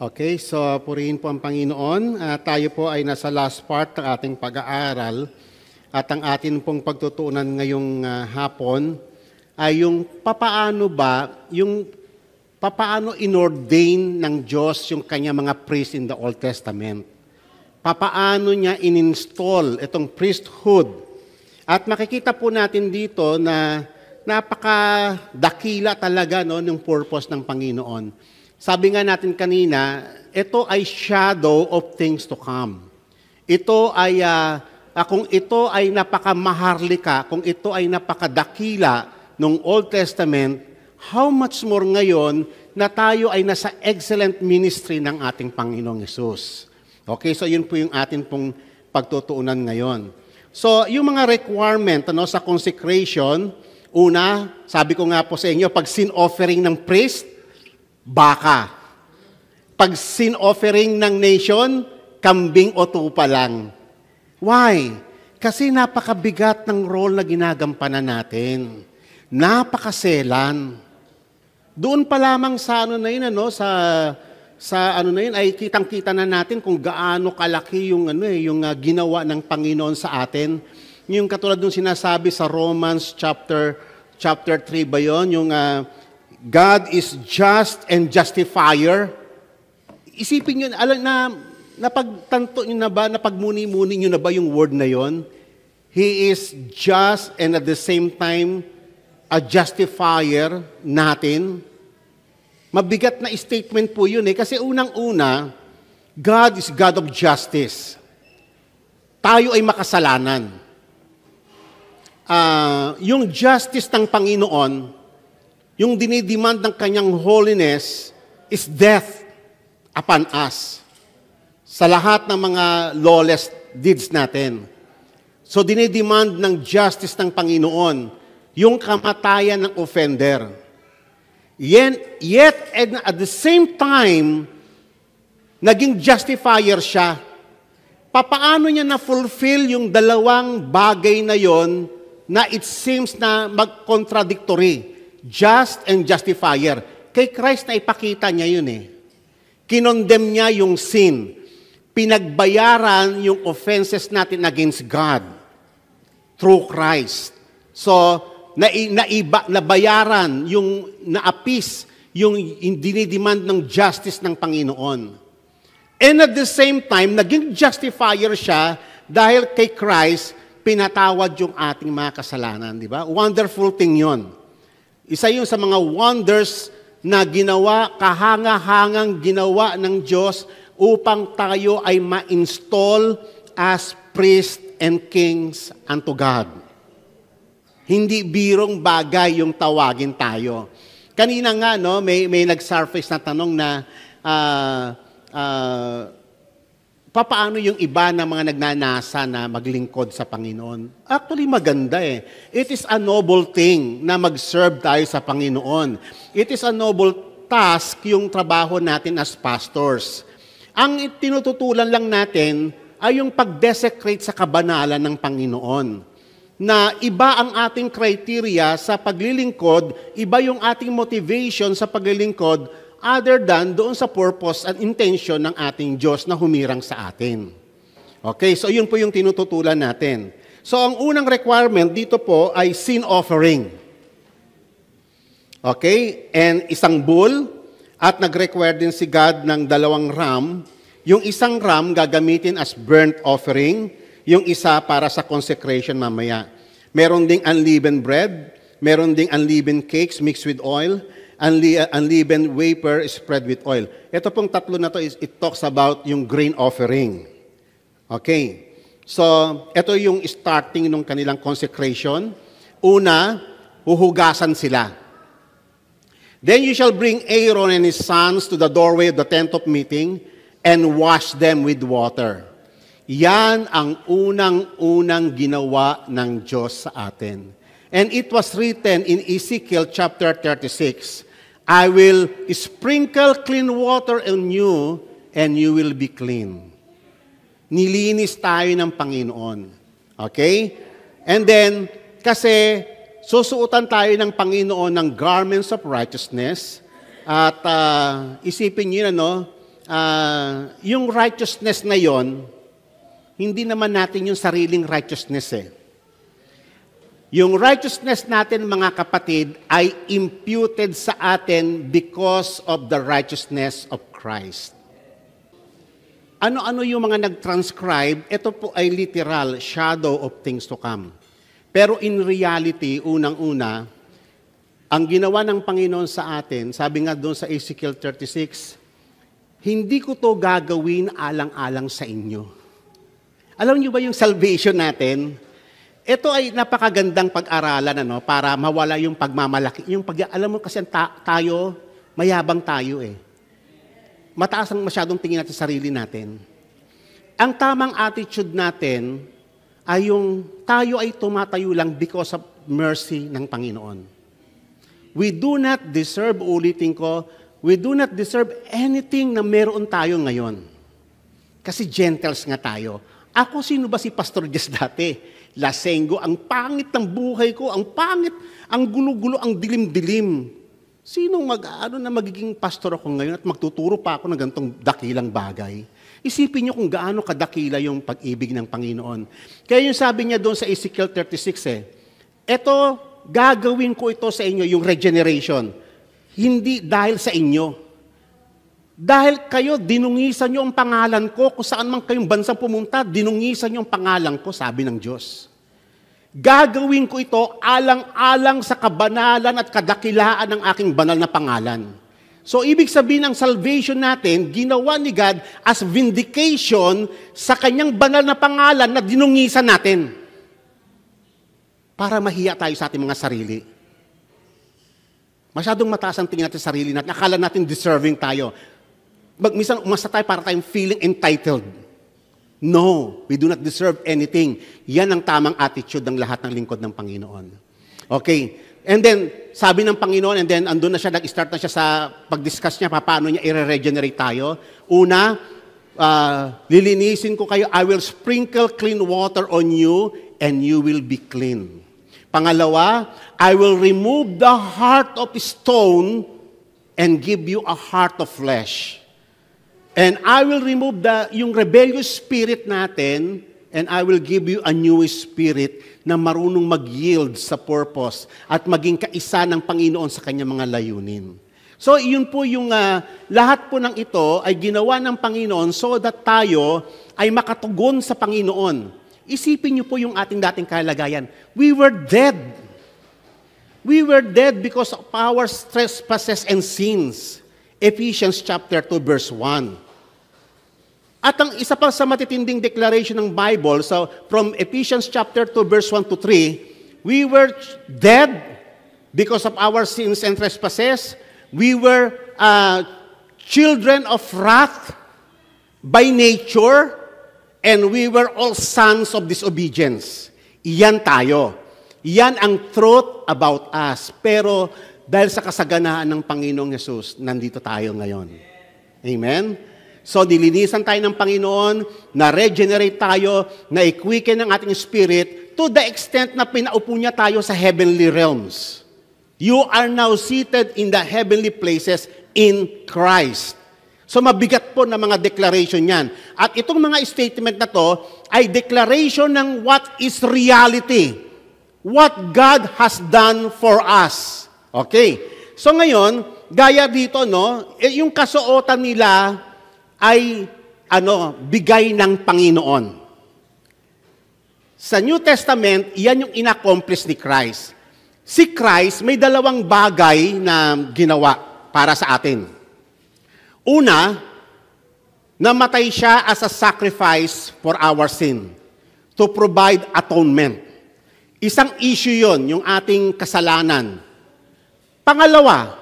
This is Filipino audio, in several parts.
Okay, so purihin po ang Panginoon. Tayo po ay nasa last part ng ating pag-aaral at ang atin pong pagtutuunan ngayong hapon ay yung papaano inordain ng Diyos yung kanya mga priest in the Old Testament. Papaano niya in-install itong priesthood. At makikita po natin dito na napakadakila talaga yung purpose ng Panginoon. Sabi nga natin kanina, ito ay shadow of things to come. Ito ay, kung ito ay napakamaharlika, kung ito ay napakadakila ng Old Testament, how much more ngayon na tayo ay nasa excellent ministry ng ating Panginoong Hesus. Okay, so yun po yung atin pong pagtutuunan ngayon. So, yung mga requirement sa consecration, una, sabi ko nga po sa inyo, pag sin offering ng priest, baka. Pag sin offering ng nation, kambing o tupa lang. Why? Kasi napakabigat ng role na ginagampanan natin. Napakaselan. Doon pa lamang sa ay kitang-kita na natin kung gaano kalaki yung ginawa ng Panginoon sa atin. Yung katulad ng sinasabi sa Romans chapter 3 ba yun? Yung God is just and justifier. Isipin nyo, napagtanto nyo na ba, napagmuni-muni nyo na ba yung word na yon? He is just and at the same time a justifier natin. Mabigat na statement po yun kasi unang-una, God is God of justice. Tayo ay makasalanan. Yung justice ng Panginoon, yung dinidemand ng kanyang holiness is death upon us sa lahat ng mga lawless deeds natin. So dinidemand ng justice ng Panginoon yung kamatayan ng offender. Yet and at the same time, naging justifier siya. Papaano niya na-fulfill yung dalawang bagay na yon na it seems na mag-contradictory? Just and justifier. Kay Christ na ipakita niya yun Kinondemn niya yung sin. Pinagbayaran yung offenses natin against God through Christ. So, nabayaran yung naapis yung dinidemand ng justice ng Panginoon. And at the same time, naging justifier siya dahil kay Christ, pinatawad yung ating mga kasalanan. Di ba? Wonderful thing yon. Isa yun sa mga wonders na ginawa, kahanga-hangang ginawa ng Diyos upang tayo ay ma-install as priests and kings unto God. Hindi birong bagay yung tawagin tayo. Kanina nga, may nag-surface na tanong na papaano yung iba na mga nagnanasa na maglingkod sa Panginoon? Actually, maganda It is a noble thing na mag-serve tayo sa Panginoon. It is a noble task yung trabaho natin as pastors. Ang tinututulan lang natin ay yung pag-desecrate sa kabanalan ng Panginoon. Na iba ang ating criteria sa paglilingkod, iba yung ating motivation sa paglilingkod, other than doon sa purpose at intention ng ating Diyos na humirang sa atin. Okay, so yun po yung tinututulan natin. So ang unang requirement dito po ay sin offering. Okay, and isang bull, at nag-require din si God ng 2 ram. Yung isang ram gagamitin as burnt offering, yung isa para sa consecration mamaya. Meron ding unleavened bread, meron ding unleavened cakes mixed with oil, unleavened wafer spread with oil. Ito pong tatlo na to, it talks about yung grain offering. Okay. So, ito yung starting ng kanilang consecration. Una, huhugasan sila. Then you shall bring Aaron and his sons to the doorway of the tent of meeting and wash them with water. Yan ang unang-unang ginawa ng Diyos sa atin. And it was written in Ezekiel chapter 36, I will sprinkle clean water on you and you will be clean. Nilinis tayo ng Panginoon. Okay? And then, kasi susuotan tayo ng Panginoon ng garments of righteousness at isipin niyo yung righteousness na yon, hindi naman natin yung sariling righteousness eh. Yung righteousness natin, mga kapatid, ay imputed sa atin because of the righteousness of Christ. Ano-ano yung mga nag-transcribe, ito po ay literal, shadow of things to come. Pero in reality, unang-una, ang ginawa ng Panginoon sa atin, sabi nga doon sa Ezekiel 36, hindi ko to gagawin alang-alang sa inyo. Alam niyo ba yung salvation natin? Ito ay napakagandang pag-aralan para mawala yung pagmamalaki. Alam mo kasi tayo, mayabang tayo eh. Mataas ang masyadong tingin natin sa sarili natin. Ang tamang attitude natin ay yung tayo ay tumatayo lang because of mercy ng Panginoon. We do not deserve, ulitin ko, we do not deserve anything na meron tayo ngayon. Kasi gentles nga tayo. Ako, sino ba si Pastor Jess dati? Lasenggo, ang pangit ng buhay ko, ang pangit, ang gulo-gulo, ang dilim-dilim. Sinong na magiging pastor ako ngayon at magtuturo pa ako ng ganitong dakilang bagay? Isipin niyo kung gaano kadakila yung pag-ibig ng Panginoon. Kaya yung sabi niya doon sa Ezekiel 36 eto, gagawin ko ito sa inyo, yung regeneration. Hindi dahil sa inyo. Dahil kayo, dinungisan niyo ang pangalan ko, kung saan man kayong bansang pumunta, dinungisan niyo ang pangalan ko, sabi ng Diyos. Gagawin ko ito alang-alang sa kabanalan at kadakilaan ng aking banal na pangalan. So, ibig sabihin ng salvation natin, ginawa ni God as vindication sa kanyang banal na pangalan na dinungisan natin. Para mahiya tayo sa ating mga sarili. Masyadong mataas ang tingin natin sa sarili natin. Akala natin deserving tayo. Minsan umasa tayo para tayong feeling entitled. No, we do not deserve anything. Yan ang tamang attitude ng lahat ng lingkod ng Panginoon. Okay. And then, sabi ng Panginoon, and then andun na siya, nag-start na siya sa pag-discuss niya, paano niya i-regenerate tayo. Una, lilinisin ko kayo, I will sprinkle clean water on you, and you will be clean. Pangalawa, I will remove the heart of stone and give you a heart of flesh. And I will remove yung rebellious spirit natin, and I will give you a new spirit na marunong mag-yield sa purpose at maging kaisa ng Panginoon sa kanyang mga layunin. So, yun po yung lahat po ng ito ay ginawa ng Panginoon so that tayo ay makatugon sa Panginoon. Isipin niyo po yung ating dating kalagayan. We were dead. We were dead because of our trespasses and sins. Ephesians chapter 2 verse 1. At ang isa pa sa matitinding declaration ng Bible, so from Ephesians chapter 2 verse 1 to 3, we were dead because of our sins and trespasses. We were children of wrath by nature, and we were all sons of disobedience. Iyan tayo. Iyan ang truth about us. Pero dahil sa kasaganaan ng Panginoong Yesus, nandito tayo ngayon. Amen? So, nilinisan tayo ng Panginoon, na-regenerate tayo, na-quicken ng ating spirit to the extent na pinaupo niya tayo sa heavenly realms. You are now seated in the heavenly places in Christ. So, mabigat po na mga declaration yan. At itong mga statement na to ay declaration ng what is reality. What God has done for us. Okay. So, ngayon, gaya dito, yung kasuotan nila ay bigay ng Panginoon. Sa New Testament, iyan yung inaccomplish ni Christ. Si Christ may dalawang bagay na ginawa para sa atin. Una, namatay siya as a sacrifice for our sin to provide atonement. Isang issue yon, yung ating kasalanan. Pangalawa,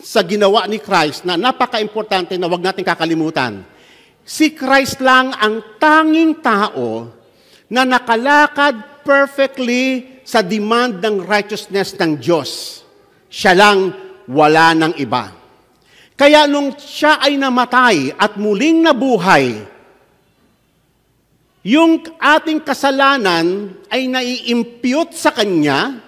sa ginawa ni Christ na napaka-importante na wag natin kakalimutan. Si Christ lang ang tanging tao na nakalakad perfectly sa demand ng righteousness ng Diyos. Siya lang, wala ng iba. Kaya nung siya ay namatay at muling nabuhay, yung ating kasalanan ay nai-impute sa Kanya,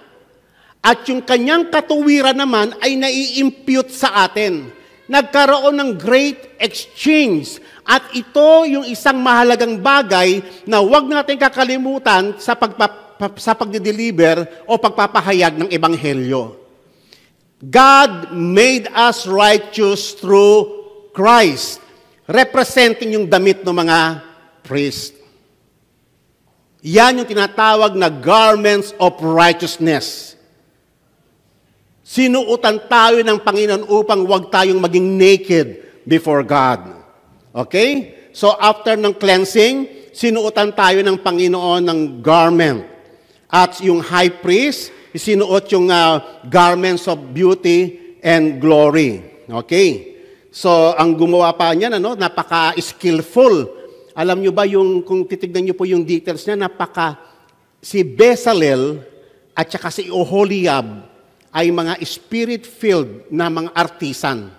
at yung kanyang katuwiran naman ay nai-impute sa atin. Nagkaroon ng great exchange. At ito yung isang mahalagang bagay na huwag natin kakalimutan sa pagdideliver o pagpapahayag ng Ebanghelyo. God made us righteous through Christ, representing yung damit ng mga priest. Yan yung tinatawag na garments of righteousness. Sinuotan tayo ng Panginoon upang huwag tayong maging naked before God. Okay? So after ng cleansing, sinuotan tayo ng Panginoon ng garment. At yung high priest, sinuot yung garments of beauty and glory. Okay? So ang gumawa pa niyan, napaka-skillful. Alam nyo ba, kung titignan nyo po yung details niya, si Bezalel at saka si Oholiab ay mga spirit-filled na mga artisan.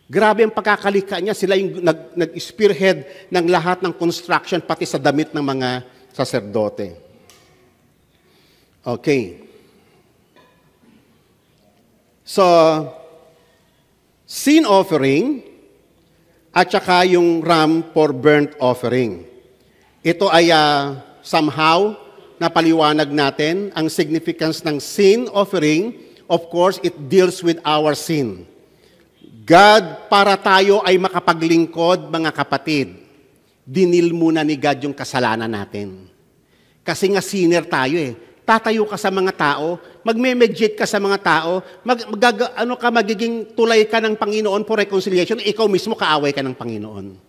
Grabe ang pagkakalika niya. Sila yung nag-spearhead ng lahat ng construction, pati sa damit ng mga saserdote. Okay. So, sin offering at saka yung ram for burnt offering. Ito ay somehow napaliwanag natin ang significance ng sin offering. Of course, it deals with our sin. God, para tayo ay makapaglingkod, mga kapatid, dinil muna ni God yung kasalanan natin. Kasi nga sinner tayo eh. Tatayo ka sa mga tao, magme-mediate ka sa mga tao, magiging tulay ka ng Panginoon for reconciliation, ikaw mismo kaaway ka ng Panginoon.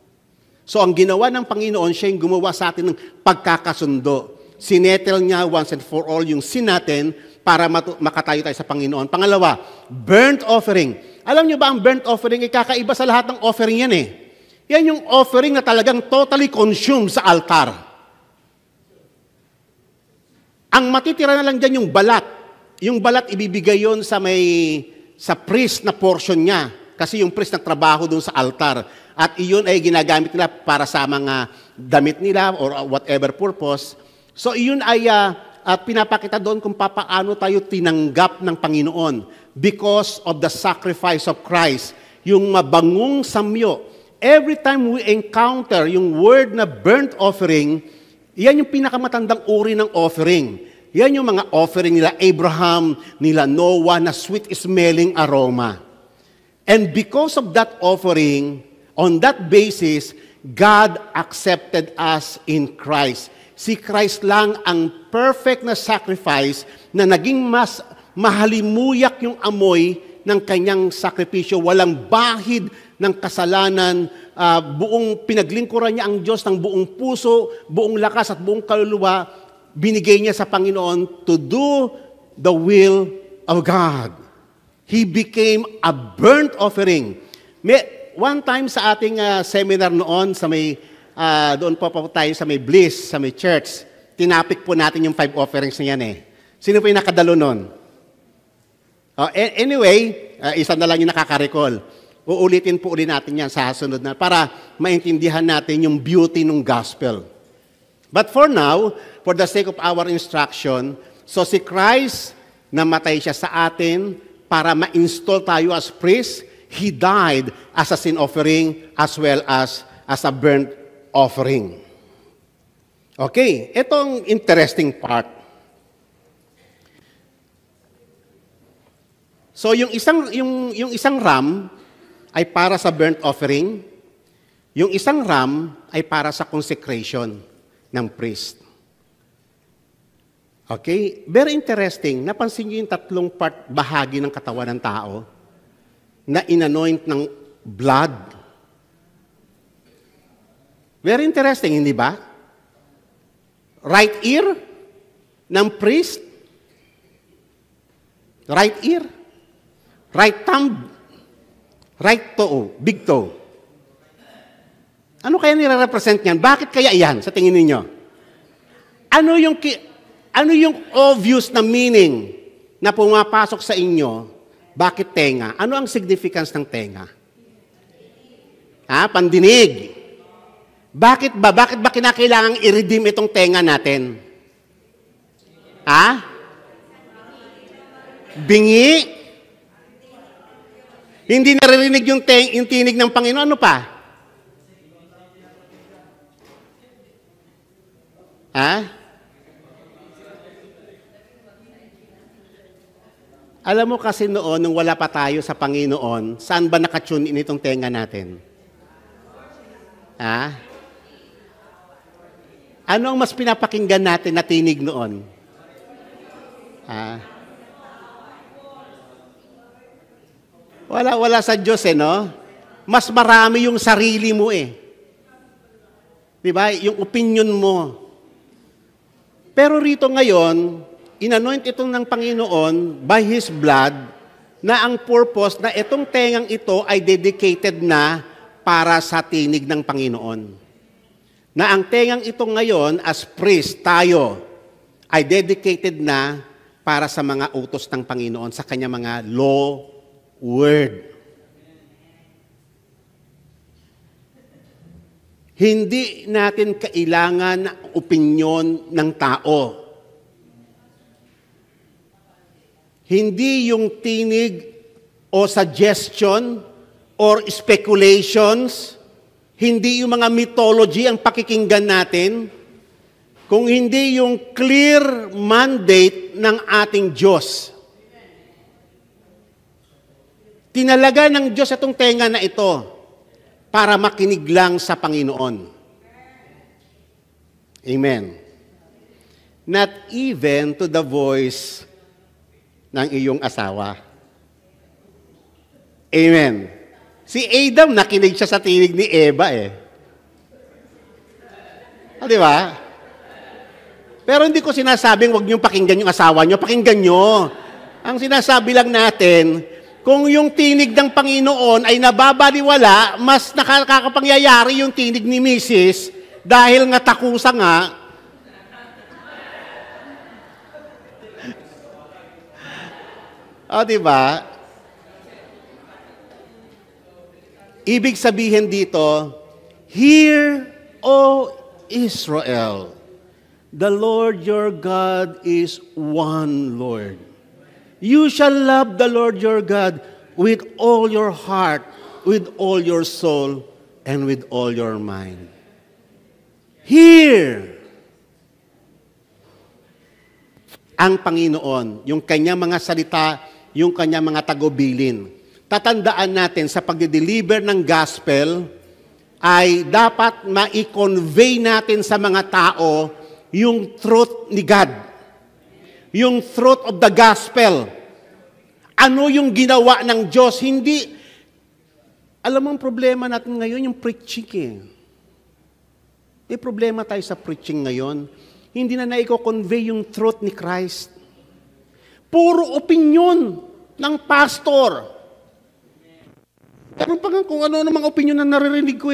So ang ginawa ng Panginoon, siya yung gumawa sa atin ng pagkakasundo. Sinettle niya once and for all yung sin natin para makatayo tayo sa Panginoon. Pangalawa, burnt offering. Alam niyo ba ang burnt offering, ikakaiba sa lahat ng offering yan eh. Yan yung offering na talagang totally consumed sa altar. Ang matitira na lang dyan yung balat. Yung balat ibibigay yon sa priest na portion niya. Kasi yung priest nagtrabaho doon sa altar. At iyon ay ginagamit nila para sa mga damit nila or whatever purpose. So iyon ay pinapakita doon kung paano tayo tinanggap ng Panginoon because of the sacrifice of Christ. Yung mabangong samyo. Every time we encounter yung word na burnt offering, yan yung pinakamatandang uri ng offering. Yan yung mga offering nila Abraham, nila Noah, na sweet-smelling aroma. And because of that offering, on that basis, God accepted us in Christ. Si Christ lang ang perfect na sacrifice na naging mas mahalimuyak yung amoy ng kanyang sakripisyo. Walang bahid ng kasalanan, buong pinaglingkuran niya ang Diyos ng buong puso, buong lakas at buong kaluluwa, binigay niya sa Panginoon to do the will of God. He became a burnt offering. One time sa ating seminar noon, doon po tayo sa may Bliss, sa may church, tinapik po natin yung 5 offerings na yan eh. Sino po yung nakadalo noon? Anyway, isa na lang yung nakaka-recall. Uulitin po ulit natin yan sa sunod na para maintindihan natin yung beauty ng gospel. But for now, for the sake of our instruction, so si Christ, namatay siya sa atin para ma-install tayo as priest. He died as a sin offering as well as a burnt offering. Okay, itong interesting part. So yung isang ram ay para sa burnt offering, yung isang ram ay para sa consecration ng priest. Okay? Very interesting. Napansin niyo yung tatlong bahagi ng katawan ng tao na inanoint ng blood. Very interesting, hindi ba? Right ear ng priest. Right ear. Right thumb. Right toe, big toe. Ano kaya nire-represent niyan? Bakit kaya yan sa tingin ninyo? Ano yung obvious na meaning na pumapasok sa inyo? Bakit tenga? Ano ang significance ng tenga? Pandinig. Bakit ba kinakailangang i-redeem itong tenga natin? Bingi? Hindi naririnig yung tinig ng Panginoon. Ano pa? Ha? Alam mo kasi noon, nung wala pa tayo sa Panginoon, saan ba nakatune in itong tenga natin? Ha? Ano ang mas pinapakinggan natin na tinig noon? Ha? Wala sa Diyos no? Mas marami yung sarili mo Di ba? Yung opinion mo. Pero rito ngayon, inanoint itong ng Panginoon by His blood na ang purpose na itong tengang ito ay dedicated na para sa tinig ng Panginoon. Na ang tengang ito ngayon as priest, tayo, ay dedicated na para sa mga utos ng Panginoon, sa kanya mga law, word. Hindi natin kailangan ng opinyon ng tao. Hindi yung tinig o suggestion or speculations, hindi yung mga mythology ang pakikinggan natin, kung hindi yung clear mandate ng ating Diyos. Tinalaga ng Diyos itong tenga na ito para makinig lang sa Panginoon. Amen. Not even to the voice ng iyong asawa. Amen. Si Adam, nakinig siya sa tinig ni Eva di ba? Pero hindi ko sinasabing huwag niyong pakinggan yung asawa niyo, pakinggan niyo. Ang sinasabi lang natin, kung yung tinig ng Panginoon ay nababaliwala, mas nakakapangyayari yung tinig ni Mrs. dahil nga takusa nga. Diba? Ibig sabihin dito, Hear, O Israel, the Lord your God is one Lord. You shall love the Lord your God with all your heart, with all your soul, and with all your mind. Hear! Ang Panginoon, yung kanyang mga salita, yung kanyang mga tagubilin. Tatandaan natin sa pagde-deliver ng gospel, ay dapat ma-convey natin sa mga tao yung truth ni God. Yung truth of the gospel. Ano yung ginawa ng Diyos? Hindi. Alam mo ang problema natin ngayon, yung preaching May problema tayo sa preaching ngayon. Hindi na naiko-convey yung truth ni Christ. Puro opinion ng pastor. Pero kung ano namang opinion na naririnig ko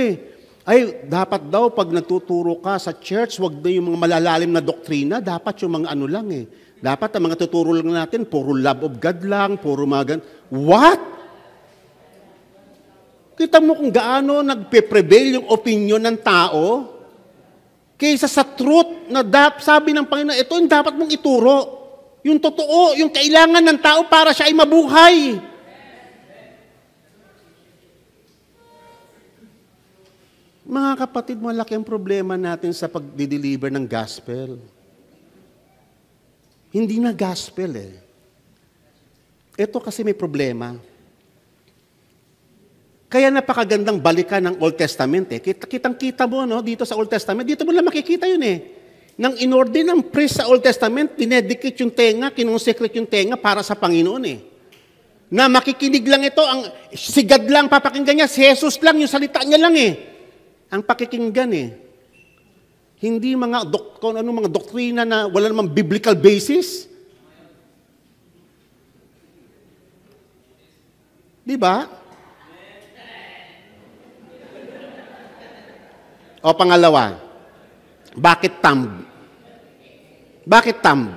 Ay, dapat daw pag nagtuturo ka sa church, wag na yung mga malalalim na doktrina, dapat yung mga ano lang Dapat ang mga tuturo lang natin, puro love of God lang, puro mga What? Kita mo kung gaano nagpe-prevail yung opinion ng tao kaysa sa truth na sabi ng Panginoon, ito yung dapat mong ituro. Yung totoo, yung kailangan ng tao para siya ay mabuhay. Mga kapatid, malaki ang problema natin sa pag-deliver ng gospel. Hindi na gospel Ito kasi may problema. Kaya napakagandang balikan ng Old Testament Kitang-kita mo dito sa Old Testament, dito mo lang makikita yun Nang inorder ng priest sa Old Testament, dinedicate yung tenga, kinonsecrate yung tenga para sa Panginoon Na makikinig lang ito, si God lang papakinggan niya, si Jesus lang, yung salita niya lang Ang pakikinggan Hindi kung ano mga doktrina na wala namang biblical basis. Di ba? O pangalawa, bakit thumb? Bakit thumb?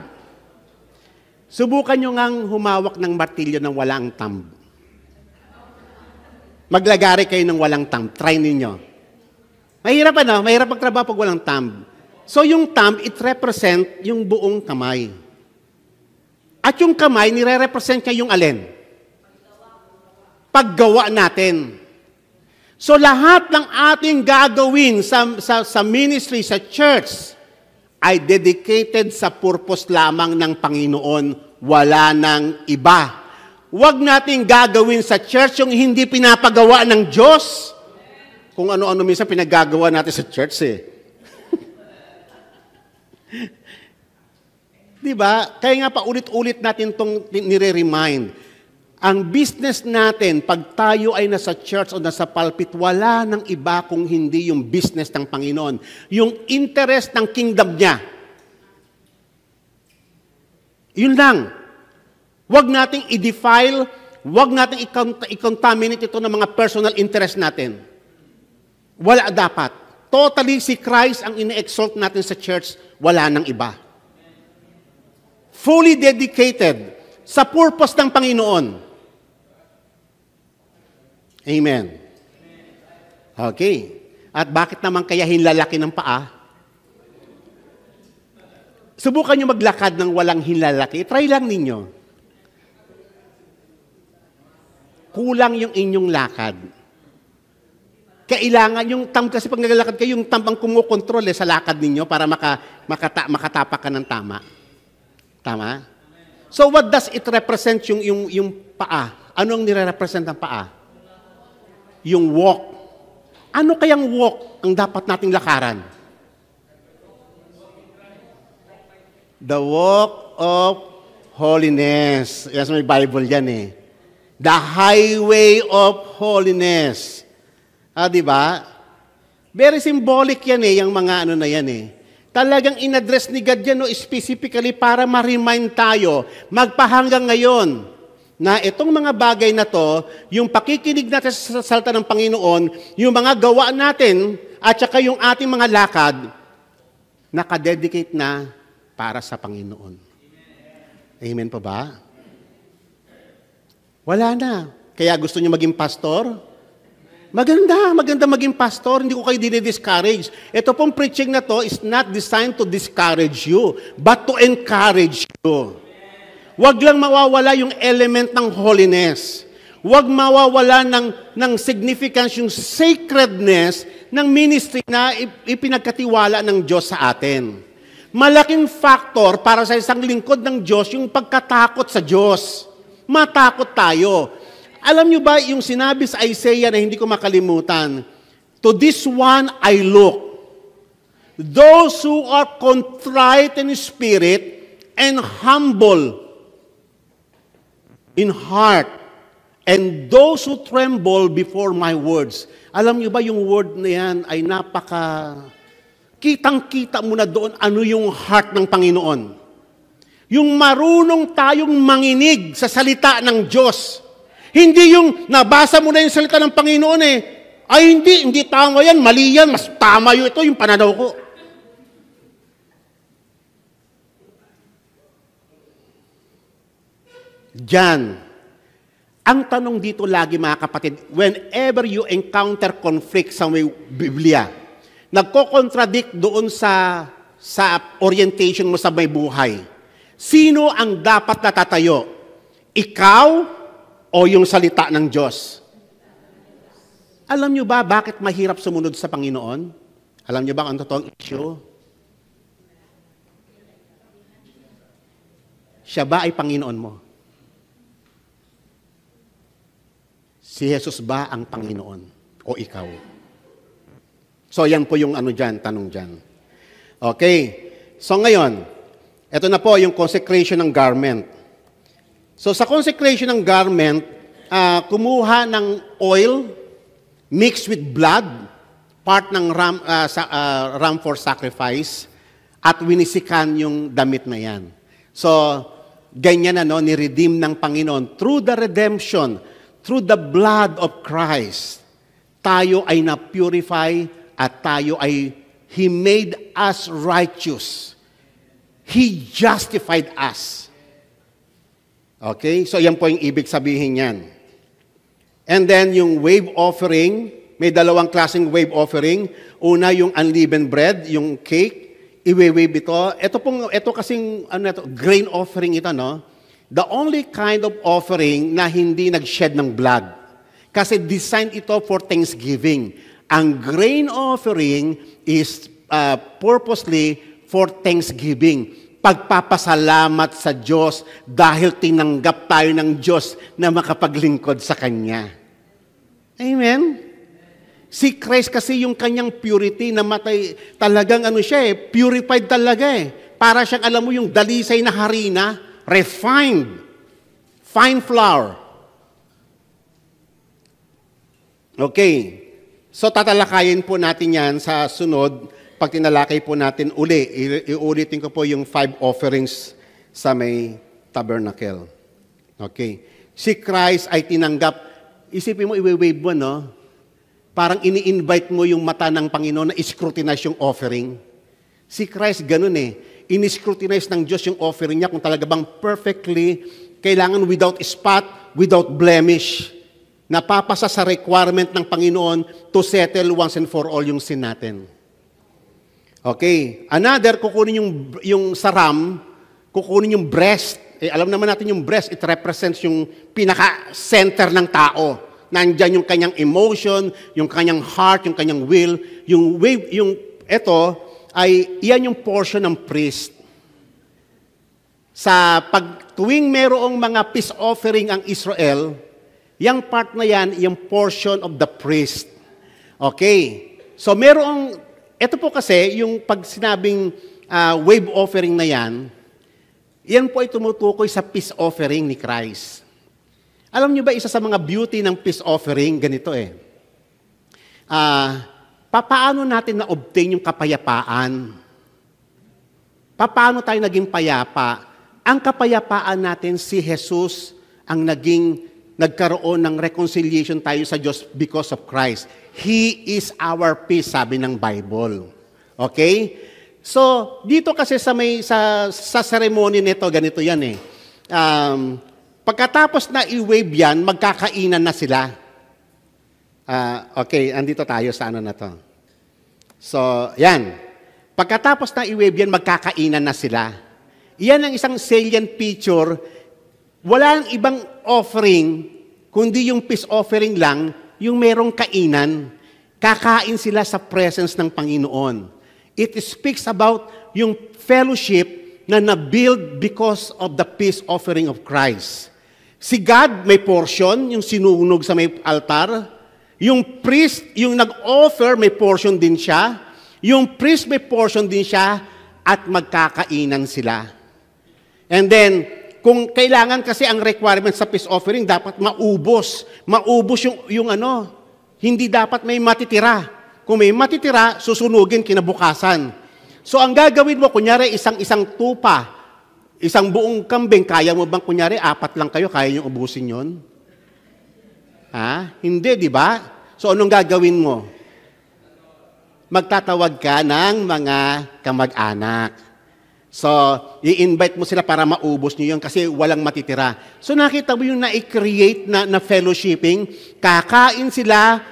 Subukan nyo ngang humawak ng martilyo ng walang thumb. Maglagari kayo ng walang thumb. Try ninyo. Mahirap Mahirap magtrabaho pag walang thumb. So yung thumb, it represent yung buong kamay. At yung kamay, nire-represent niya yung alin? paggawa natin. So lahat ng ating gagawin sa ministry, sa church, ay dedicated sa purpose lamang ng Panginoon, wala nang iba. Huwag nating gagawin sa church yung hindi pinapagawa ng Diyos. Kung ano-ano minsan pinagagawa natin sa church eh. Diba? Kaya nga pa ulit-ulit natin itong nire-remind. Ang business natin, pag tayo ay nasa church o nasa pulpit, wala nang iba kung hindi yung business ng Panginoon. Yung interest ng kingdom niya. Yun lang. Huwag nating i-defile, huwag nating i-contaminate ito ng mga personal interest natin. Wala dapat. Totally si Christ ang ine-exalt natin sa church, wala nang iba. Fully dedicated sa purpose ng Panginoon. Amen. Okay. At bakit naman kaya hinlalaki ng paa? Subukan nyo maglakad ng walang hinlalaki. Try lang ninyo. Kulang yung inyong lakad. Kailangan yung kasi pag naglalakad kayo, yung ang kumukontrol sa lakad ninyo para makatapak ka ng tama. Tama? So what does it represent yung paa? Ano ang nire-represent ng paa? Yung walk. Ano kayang walk ang dapat nating lakaran? The walk of holiness. Yan sa may Bible yan eh. The highway of holiness. Di ba? Very symbolic yan eh, yung mga ano na yan eh. Talagang in-address ni God yan, no, specifically para ma-remind tayo, magpahanggang ngayon, na itong mga bagay na to, yung pakikinig natin sa salita ng Panginoon, yung mga gawa natin, at saka yung ating mga lakad, nakadedicate na para sa Panginoon. Amen pa ba? Wala na. Kaya gusto niyo maging pastor? Maganda maging pastor. Hindi ko kayo dinidiscourage. Ito pong preaching na to is not designed to discourage you, but to encourage you. Huwag lang mawawala yung element ng holiness. Huwag mawawala ng significance, yung sacredness ng ministry na ipinagkatiwala ng Diyos sa atin. Malaking factor para sa isang lingkod ng Diyos yung pagkatakot sa Diyos. Matakot tayo. Alam niyo ba yung sinabi sa Isaiah na hindi ko makalimutan? To this one I look. Those who are contrite in spirit and humble in heart, and those who tremble before my words. Alam niyo ba yung word na yan ay kitang-kita mo na doon ano yung heart ng Panginoon. Yung marunong tayong manginig sa salita ng Diyos. Hindi yung nabasa mo na yung salita ng Panginoon eh. Ay hindi tama yan, mali yan, mas tama yun ito, yung pananaw ko. Diyan. Ang tanong dito lagi mga kapatid, whenever you encounter conflict sa may Biblia, nagko-contradict doon sa orientation mo sa may buhay. Sino ang dapat natatayo? Ikaw o yung salita ng Diyos? Alam niyo ba bakit mahirap sumunod sa Panginoon? Alam niyo ba ang totoong issue? Siya ba ay Panginoon mo? Si Jesus ba ang Panginoon? O ikaw? So yan po yung tanong dyan. Okay. So ngayon, ito na po yung consecration ng garment. So sa consecration ng garment, kumuha ng oil mixed with blood, part ng ram for sacrifice, at winisikan yung damit na yan. So, ganyan ni-redeem ng Panginoon. Through the redemption, through the blood of Christ, tayo ay na-purify at tayo ay, He made us righteous. He justified us. Okay? So, yan po yung ibig sabihin yan. And then, yung wave offering, may dalawang klaseng wave offering. Una, yung unleavened bread, yung cake, iwe-wave ito. Ito kasing, grain offering ito, no? The only kind of offering na hindi nag-shed ng blood. Kasi designed ito for thanksgiving. Ang grain offering is purposely for thanksgiving. Pagpapasalamat sa Diyos dahil tinanggap tayo ng Diyos na makapaglingkod sa Kanya. Amen? Si Christ kasi yung kanyang purity na matay, talagang purified talaga Para siyang, alam mo, yung dalisay na harina, refined, fine flour. Okay. So, tatalakayin po natin yan sa sunod. Pag tinalakay po natin iulitin ko po yung 5 offerings sa may tabernacle. Okay. Si Christ ay tinanggap. Isipin mo, i-wave mo, no? Parang ini-invite mo yung mata ng Panginoon na scrutinize yung offering. Si Christ ganun ini-scrutinize ng Diyos yung offering niya kung talaga bang perfectly, kailangan without spot, without blemish, napapasa sa requirement ng Panginoon to settle once and for all yung sin natin. Okay. Another, kukunin yung saram, kukunin yung breast. Alam naman natin yung breast, it represents yung pinaka-center ng tao. Nandyan yung kanyang emotion, yung kanyang heart, yung kanyang will. Iyan yung portion ng priest. Tuwing merong mga peace offering ang Israel, yung part na yan, yung portion of the priest. Okay. So ito po kasi, yung pag sinabing wave offering na yan po ay tumutukoy sa peace offering ni Christ. Alam niyo ba, isa sa mga beauty ng peace offering, ganito paano natin na-obtain yung kapayapaan? Paano tayo naging payapa? Ang kapayapaan natin, si Jesus ang nagkaroon ng reconciliation tayo sa Diyos because of Christ. He is our peace, sabi ng Bible. Okay? So, dito kasi sa ceremony nito, ganito yan pagkatapos na i-wave yan, magkakainan na sila. Okay, andito tayo sa na to. So, yan. Pagkatapos na i-wave yan, magkakainan na sila. Yan ang isang salient picture. Wala nang ibang offering, kundi yung peace offering lang, yung merong kainan. Kakain sila sa presence ng Panginoon. It speaks about yung fellowship na na-build because of the peace offering of Christ. Si God may portion, yung sinunog sa may altar. Yung priest, yung nag-offer, may portion din siya. Yung priest may portion din siya at magkakainan sila. And then, kung kailangan kasi ang requirement sa peace offering, dapat maubos. Maubos yung hindi dapat may matitira. Kung may matitira, susunugin kinabukasan. So ang gagawin mo, kunyari isang tupa, isang buong kambing, kaya mo bang kunyari 4 lang kayo, kaya nyo ubusin yon? Hindi, di ba? So anong gagawin mo? Magtatawag ka ng mga kamag-anak. So, i-invite mo sila para maubos nyo yun kasi walang matitira. So nakita mo yung na-create na fellowshipping, kakain sila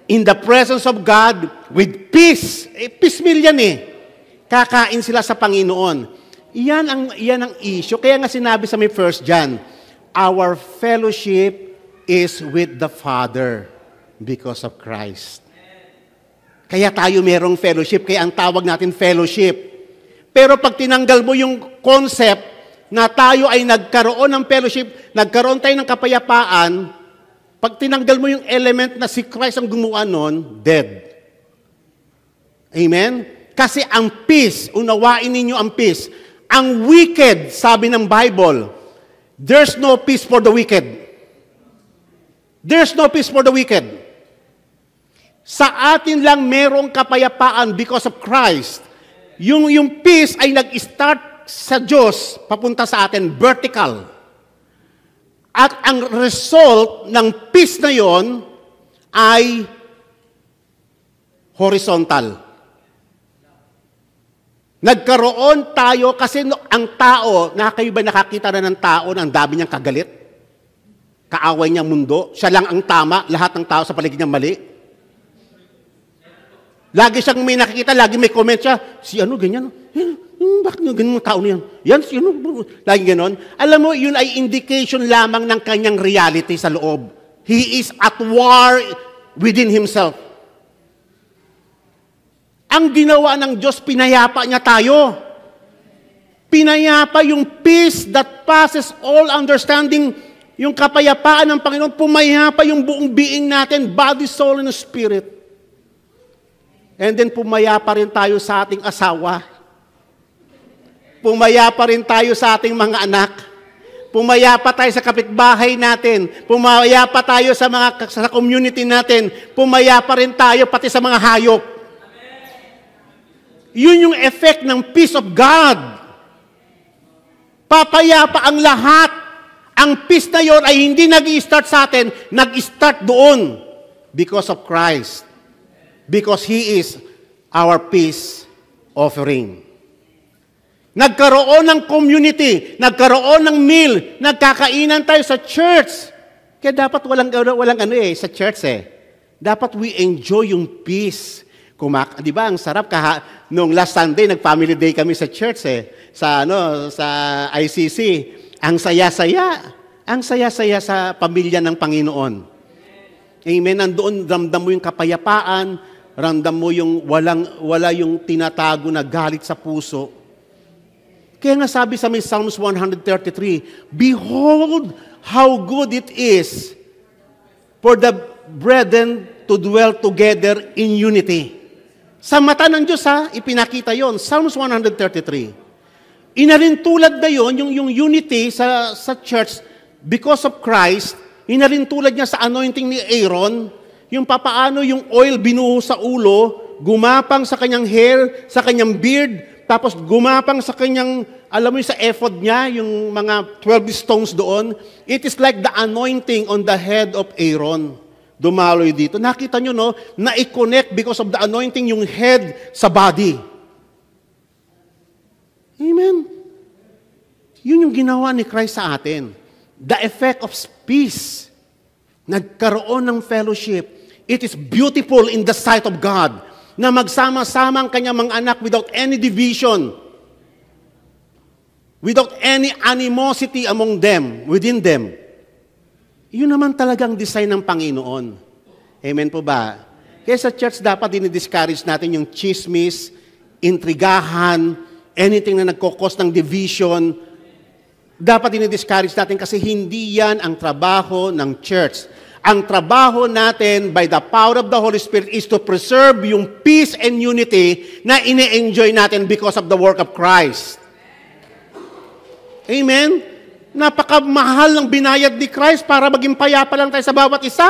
in the presence of God with peace. Peace meal yan Kakain sila sa Panginoon. Iyan ang issue. Kaya nga sinabi sa may 1 John, our fellowship is with the Father because of Christ. Kaya tayo merong fellowship, kaya ang tawag natin fellowship. Pero pag tinanggal mo yung concept na tayo ay nagkaroon ng fellowship, nagkaroon tayo ng kapayapaan, pag tinanggal mo yung element na si Christ ang gumawa nun, dead. Amen? Kasi ang peace, unawain ninyo ang peace. Ang wicked, sabi ng Bible, there's no peace for the wicked. There's no peace for the wicked. Sa atin lang merong kapayapaan because of Christ. Yung peace ay nag-start sa Diyos, papunta sa atin, vertical. At ang result ng peace na yon ay horizontal. Nagkaroon tayo kasi ang tao, kayo ba nakakita na ng tao na ang dami niyang kagalit? Kaaway niyang mundo, siya lang ang tama, lahat ng tao sa paligid niya mali. Lagi siyang may nakikita, lagi may comment siya, si ganyan, bakit ganyan mga tao na yan? Yan, si lagi ganon. Alam mo, yun ay indication lamang ng kanyang reality sa loob. He is at war within himself. Ang ginawa ng Diyos, pinayapa niya tayo. Pinayapa yung peace that passes all understanding, yung kapayapaan ng Panginoon, pumayapa yung buong being natin, body, soul, and spirit. And then pumayapa rin tayo sa ating asawa. Pumayapa rin tayo sa ating mga anak. Pumayapa tayo sa kapitbahay natin. Pumayapa tayo sa community natin. Pumayapa rin tayo pati sa mga hayop. Yun yung effect ng peace of God. Papayapa ang lahat. Ang peace na yon ay hindi nag-i-start sa atin, nag-i-start doon because of Christ. Because He is our peace offering. Nagkaroon ng community, nagkaroon ng meal, nagkakainan tayo sa church. Kaya dapat walang sa church Dapat we enjoy yung peace. Di ba, ang sarap nung last Sunday nag-family day kami sa church sa ICC. Ang saya-saya. Ang saya-saya sa pamilya ng Panginoon. Amen. Nandoon ramdam mo yung kapayapaan, ramdam mo yung wala yung tinatago na galit sa puso. Kaya nga sabi sa Psalms 133, "Behold how good it is for the brethren to dwell together in unity." Sa mata ng Diyos, ipinakita yon. Psalms 133. Inarintulad na yon, yung unity sa church because of Christ. Inarintulad niya sa anointing ni Aaron, yung papaano yung oil binuho sa ulo, gumapang sa kanyang hair, sa kanyang beard, tapos gumapang sa kanyang, alam mo yung sa ephod niya, yung mga 12 stones doon. It is like the anointing on the head of Aaron. Dumaloy dito. Nakita nyo, no? Na-connect because of the anointing yung head sa body. Amen. Yun yung ginawa ni Christ sa atin. The effect of peace. Nagkaroon ng fellowship. It is beautiful in the sight of God na magsama-sama ang kanyang mga anak without any division, without any animosity among them, within them. Yun naman talagang design ng Panginoon. Amen po ba? Kaya sa church dapat dinidiscourage natin yung chismis, intrigahan, anything na nagkukos ng division. Dapat dinidiscourage natin kasi hindi yan ang trabaho ng church. Ang trabaho natin by the power of the Holy Spirit is to preserve yung peace and unity na ine-enjoy natin because of the work of Christ. Amen? Napakamahal ng binayad ni Christ para maging payapa lang tayo sa bawat isa.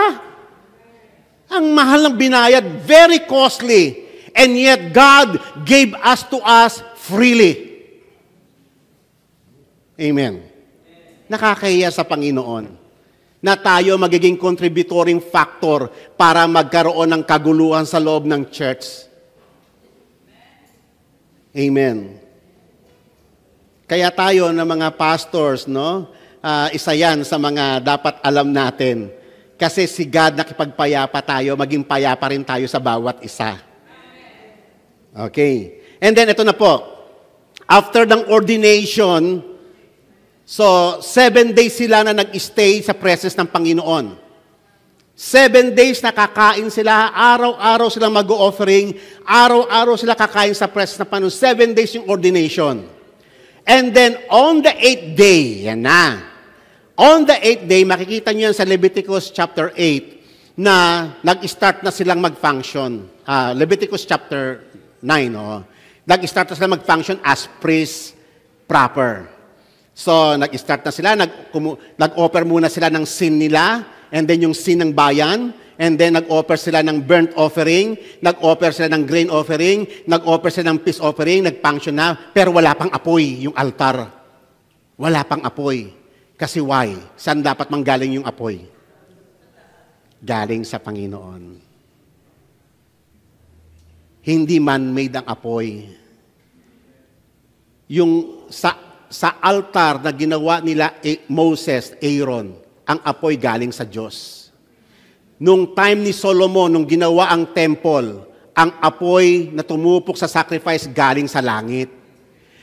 Ang mahal ng binayad, very costly. And yet, God gave us to us freely. Amen. Nakakahiya sa Panginoon na tayo magiging contributory factor para magkaroon ng kaguluhan sa loob ng church. Amen. Kaya tayo na mga pastors, no? Isa yan sa mga dapat alam natin. Kasi si God nakipagpayapa tayo, maging payapa rin tayo sa bawat isa. Okay. And then ito na po. After ng ordination, so 7 days sila na nag-stay sa presence ng Panginoon. 7 days nakakain sila, araw-araw sila mag-offering, araw-araw sila kakain sa presence ng Panginoon. 7 days yung ordination. And then, on the 8th day, yan na. On the 8th day, makikita niyo yan sa Leviticus chapter 8, na nag-start na silang mag-function. Leviticus chapter 9, nag-start na silang mag-function as priests proper. So, nag-start na sila, nag-offer muna sila ng sin nila, and then yung sin ng bayan, and then nag-offer sila ng burnt offering, nag-offer sila ng grain offering, nag-offer sila ng peace offering, nag-function na, pero wala pang apoy yung altar. Wala pang apoy. Kasi why? Saan dapat manggaling yung apoy? Galing sa Panginoon. Hindi man-made ang apoy. Yung sa altar na ginawa nila Moses, Aaron, ang apoy galing sa Diyos. Nung time ni Solomon, nung ginawa ang temple, ang apoy na tumupok sa sacrifice galing sa langit.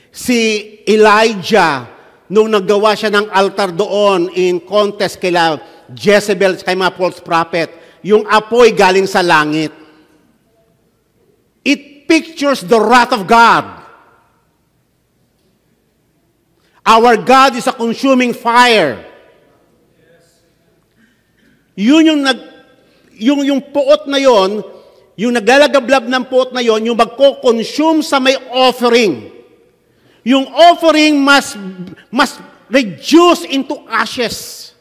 Si Elijah, nung naggawa siya ng altar doon in contest kila Jezebel, kay mga false prophet, yung apoy galing sa langit. It pictures the wrath of God. Our God is a consuming fire. Yun yung puot na yon, yung naglalagablab ng puot na yon, yung magko-consume sa may offering. Yung offering must reduce into ashes.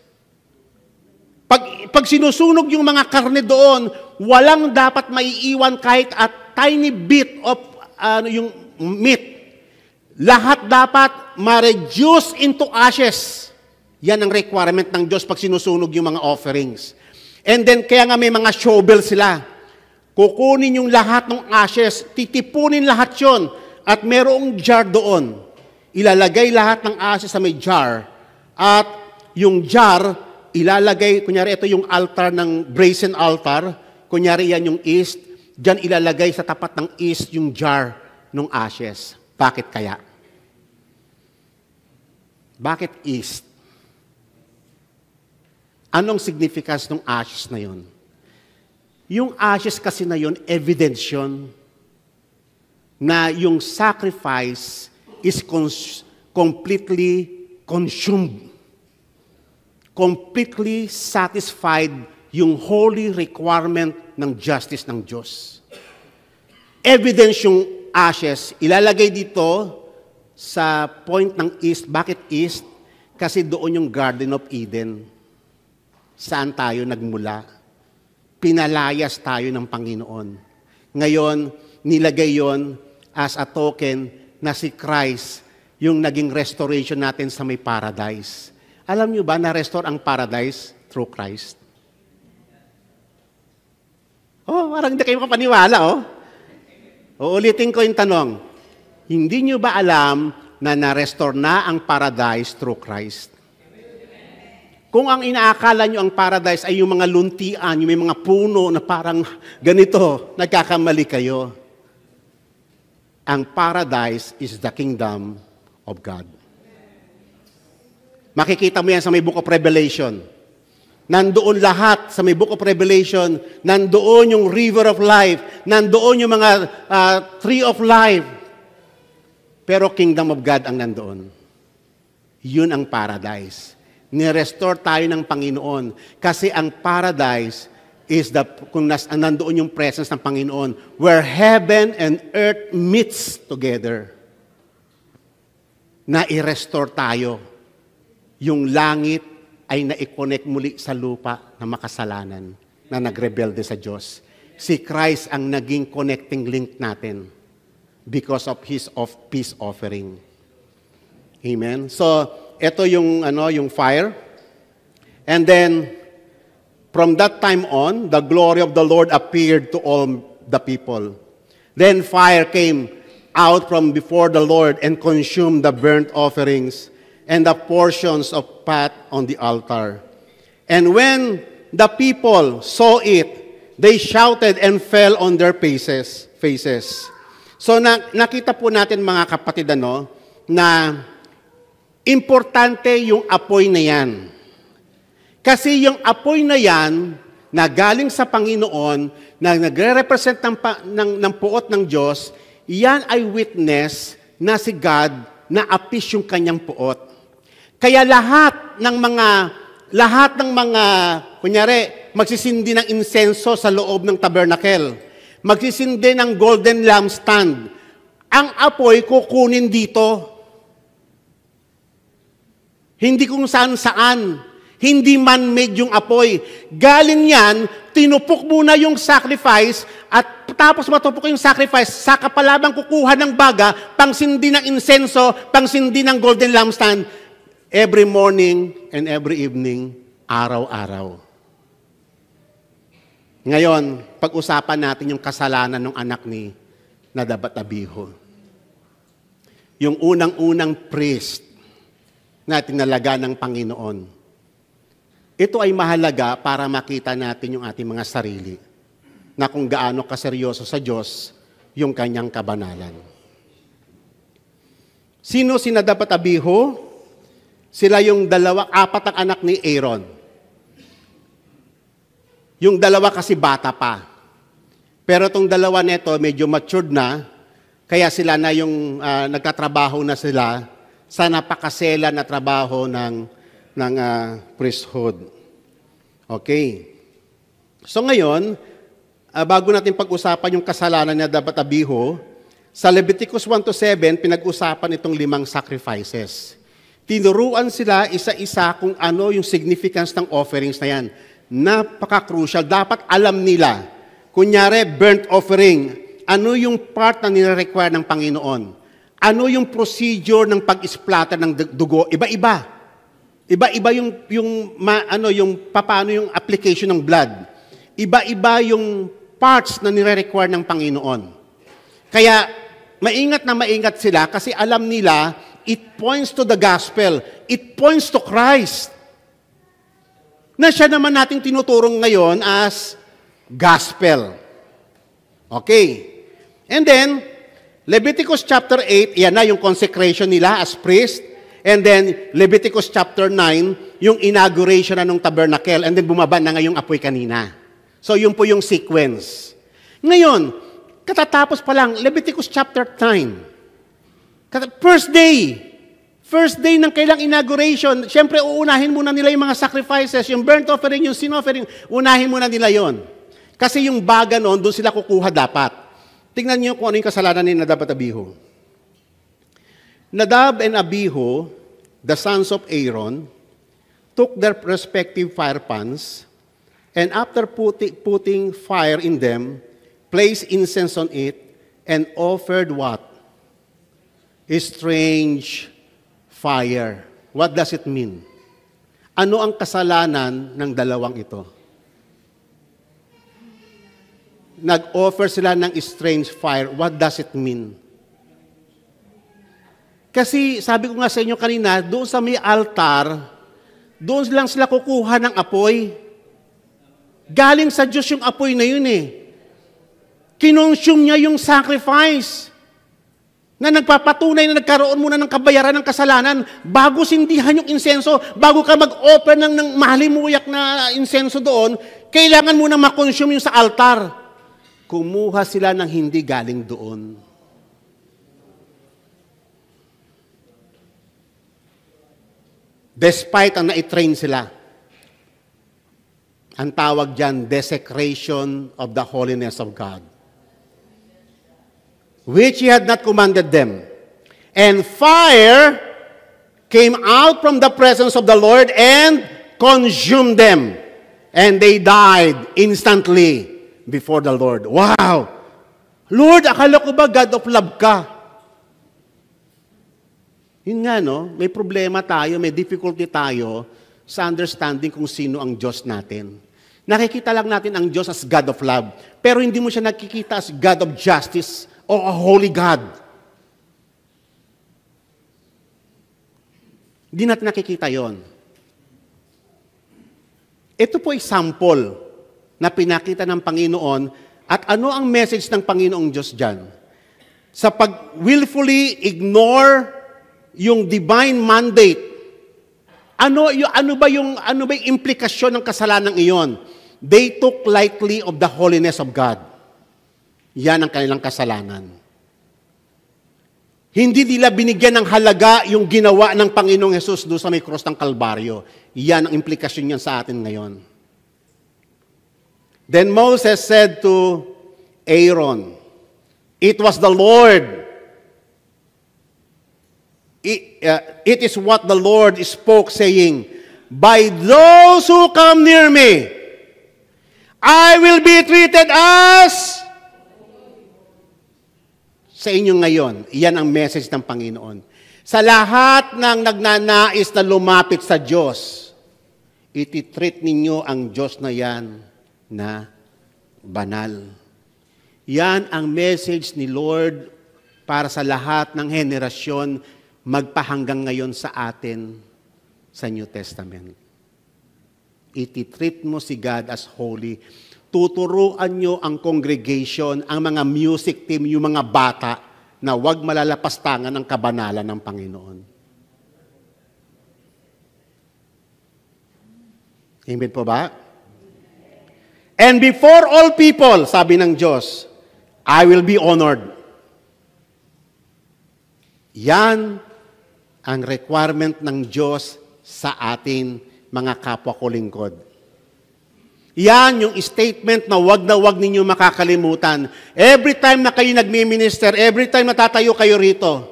Pag sinusunog yung mga karne doon, walang dapat maiiwan kahit a tiny bit of yung meat. Lahat dapat ma-reduce into ashes. Yan ang requirement ng Diyos pag sinusunog yung mga offerings. And then, kaya nga may mga shovel sila. Kukunin yung lahat ng ashes, titipunin lahat yon, at merong jar doon. Ilalagay lahat ng ashes sa may jar. At yung jar, ilalagay, kunyari ito yung altar ng brazen altar, kunyari yan yung east, dyan ilalagay sa tapat ng east yung jar ng ashes. Bakit kaya? Bakit east? Anong significance ng ashes na yon? Yung ashes kasi na yon, evidence yun na yung sacrifice is completely consumed. Completely satisfied yung holy requirement ng justice ng Diyos. Evidence yung ashes, ilalagay dito sa point ng east. Bakit east? Kasi doon yung Garden of Eden. Saan tayo nagmula? Pinalayas tayo ng Panginoon. Ngayon, nilagay yon as a token na si Christ, yung naging restoration natin sa may paradise. Alam nyo ba, na-restore ang paradise through Christ? Oh, parang hindi kayo makapaniwala, oh. Uulitin ko yung tanong. Hindi nyo ba alam na na-restore na ang paradise through Christ? Kung ang inaakala nyo ang paradise ay yung mga luntian, yung may mga puno na parang ganito, nagkakamali kayo. Ang paradise is the kingdom of God. Makikita mo yan sa may Book of Revelation. Nandoon lahat sa may Book of Revelation, nandoon yung river of life, nandoon yung mga tree of life. Pero kingdom of God ang nandoon. Yun ang paradise. Ni-restore tayo ng Panginoon. Kasi ang paradise is kung nandoon yung presence ng Panginoon, where heaven and earth meets together. Na i-restore tayo. Yung langit ay na-connect muli sa lupa na makasalanan, na nagrebelde sa Diyos. Si Christ ang naging connecting link natin because of His peace offering. Amen? So, ito yung fire. And then, from that time on, the glory of the Lord appeared to all the people. Then fire came out from before the Lord and consumed the burnt offerings and the portions of fat on the altar. And when the people saw it, they shouted and fell on their faces. So nakita po natin mga kapatid na importante yung apoy na yan. Kasi yung apoy na yan, na galing sa Panginoon, na nagre-represent ng puot ng Diyos, yan ay witness na si God na apis yung kanyang puot. Kaya lahat ng mga, kunyari, magsisindi ng insenso sa loob ng tabernacle, magsisindi ng golden lampstand, ang apoy kukunin dito. Hindi kung saan-saan. Hindi man-made yung apoy. Galing yan, tinupok muna yung sacrifice, at tapos matupok yung sacrifice, saka palabang kukuha ng baga, pangsindi ng insenso, pangsindi ng golden lampstand, every morning and every evening, araw-araw. Ngayon, pag-usapan natin yung kasalanan ng anak ni Nadab at Abihu. Yung unang-unang priest na tinalaga ng Panginoon. Ito ay mahalaga para makita natin yung ating mga sarili na kung gaano kaseryoso sa Diyos yung kanyang kabanalan. Sino si Nadab at Abihu? Sila yung apat ang anak ni Aaron. Yung dalawa kasi bata pa. Pero itong dalawa neto medyo matured na, kaya sila na yung nagtatrabaho na sila sa napakasela na trabaho ng priesthood. Okay. So ngayon, bago natin pag-usapan yung kasalanan na dapat Abihu, sa Leviticus 1-7, pinag-usapan itong 5 sacrifices. Tinuruan sila isa-isa kung ano yung significance ng offerings na yan. Napaka-crucial. Dapat alam nila. Kunyari, burnt offering. Ano yung part na nire-require ng Panginoon? Ano yung procedure ng pag-splatter ng dugo? Iba-iba. Iba-iba yung paano yung application ng blood. Iba-iba yung parts na nire-require ng Panginoon. Kaya, maingat sila kasi alam nila, it points to the gospel. It points to Christ. Na siya naman nating tinuturong ngayon as gospel. Okay. And then, Leviticus chapter 8, yan na yung consecration nila as priest. And then, Leviticus chapter 9, yung inauguration na ng tabernacle. And then, bumaba na ngayong apoy kanina. So, yun po yung sequence. Ngayon, katatapos pa lang, Leviticus chapter 9. First day ng kailang inauguration, siyempre uunahin muna nila yung mga sacrifices, yung burnt offering, yung sin offering, unahin muna nila yon. Kasi yung baga noon, doon sila kukuha dapat. Tingnan niyo kung ano yung kasalanan ni Nadab at Abihu. Nadab and Abihu, the sons of Aaron, took their respective fire pans, and after putting fire in them, placed incense on it, and offered what? A strange fire. What does it mean? Ano ang kasalanan ng dalawang ito? Nag-offer sila ng strange fire. What does it mean? Kasi sabi ko nga sa inyo kanina, doon sa may altar, doon lang sila kukuha ng apoy. Galing sa Diyos yung apoy na yun eh. Kinonsume niya yung sacrifice na nagpapatunay na nagkaroon muna ng kabayaran ng kasalanan bago sindihan yung insenso, bago ka mag-offer ng mahalimuyak na insenso doon, kailangan muna makonsume yung sa altar. Kumuha sila ng hindi galing doon. Despite ang naitrain sila. Ang tawag dyan, desecration of the holiness of God, which He had not commanded them. And fire came out from the presence of the Lord and consumed them. And they died instantly before the Lord. Wow! Lord, akala ko ba God of love ka? Yun nga, no? May problema tayo, may difficulty tayo sa understanding kung sino ang Diyos natin. Nakikita lang natin ang Diyos as God of love, pero hindi mo siya nakikita as God of justice o a holy God. Hindi natin nakikita yon. Ito po ay sample na pinakita ng Panginoon at ano ang message ng Panginoong Diyos dyan? Sa pag-willfully ignore yung divine mandate, ano ba yung implikasyon ng kasalanan iyon? They took lightly of the holiness of God. Yan ang kanilang kasalanan. Hindi nila binigyan ng halaga yung ginawa ng Panginoong Hesus doon sa may cross ng Kalbaryo. Yan ang implikasyon niyan sa atin ngayon. Then Moses said to Aaron, "It was the Lord. It is what the Lord spoke, saying, by those who come near me, I will be treated as..." Sa inyo ngayon, iyan ang message ng Panginoon. Sa lahat ng nagnanais na lumapit sa Diyos, ititreat ninyo ang Diyos na yan na banal. Yan ang message ni Lord para sa lahat ng henerasyon magpahanggang ngayon sa atin sa New Testament. Ititreat mo si God as holy. Tuturuan nyo ang congregation, ang mga music team, yung mga bata, na huwag malalapastangan ng kabanalan ng Panginoon. Amen po ba? And before all people, sabi ng Diyos, I will be honored. Yan ang requirement ng Diyos sa atin, mga kapwa ko lingkod. Yan yung statement na wag ninyo makakalimutan. Every time na kayo nagmi-minister, every time na tatayo kayo rito,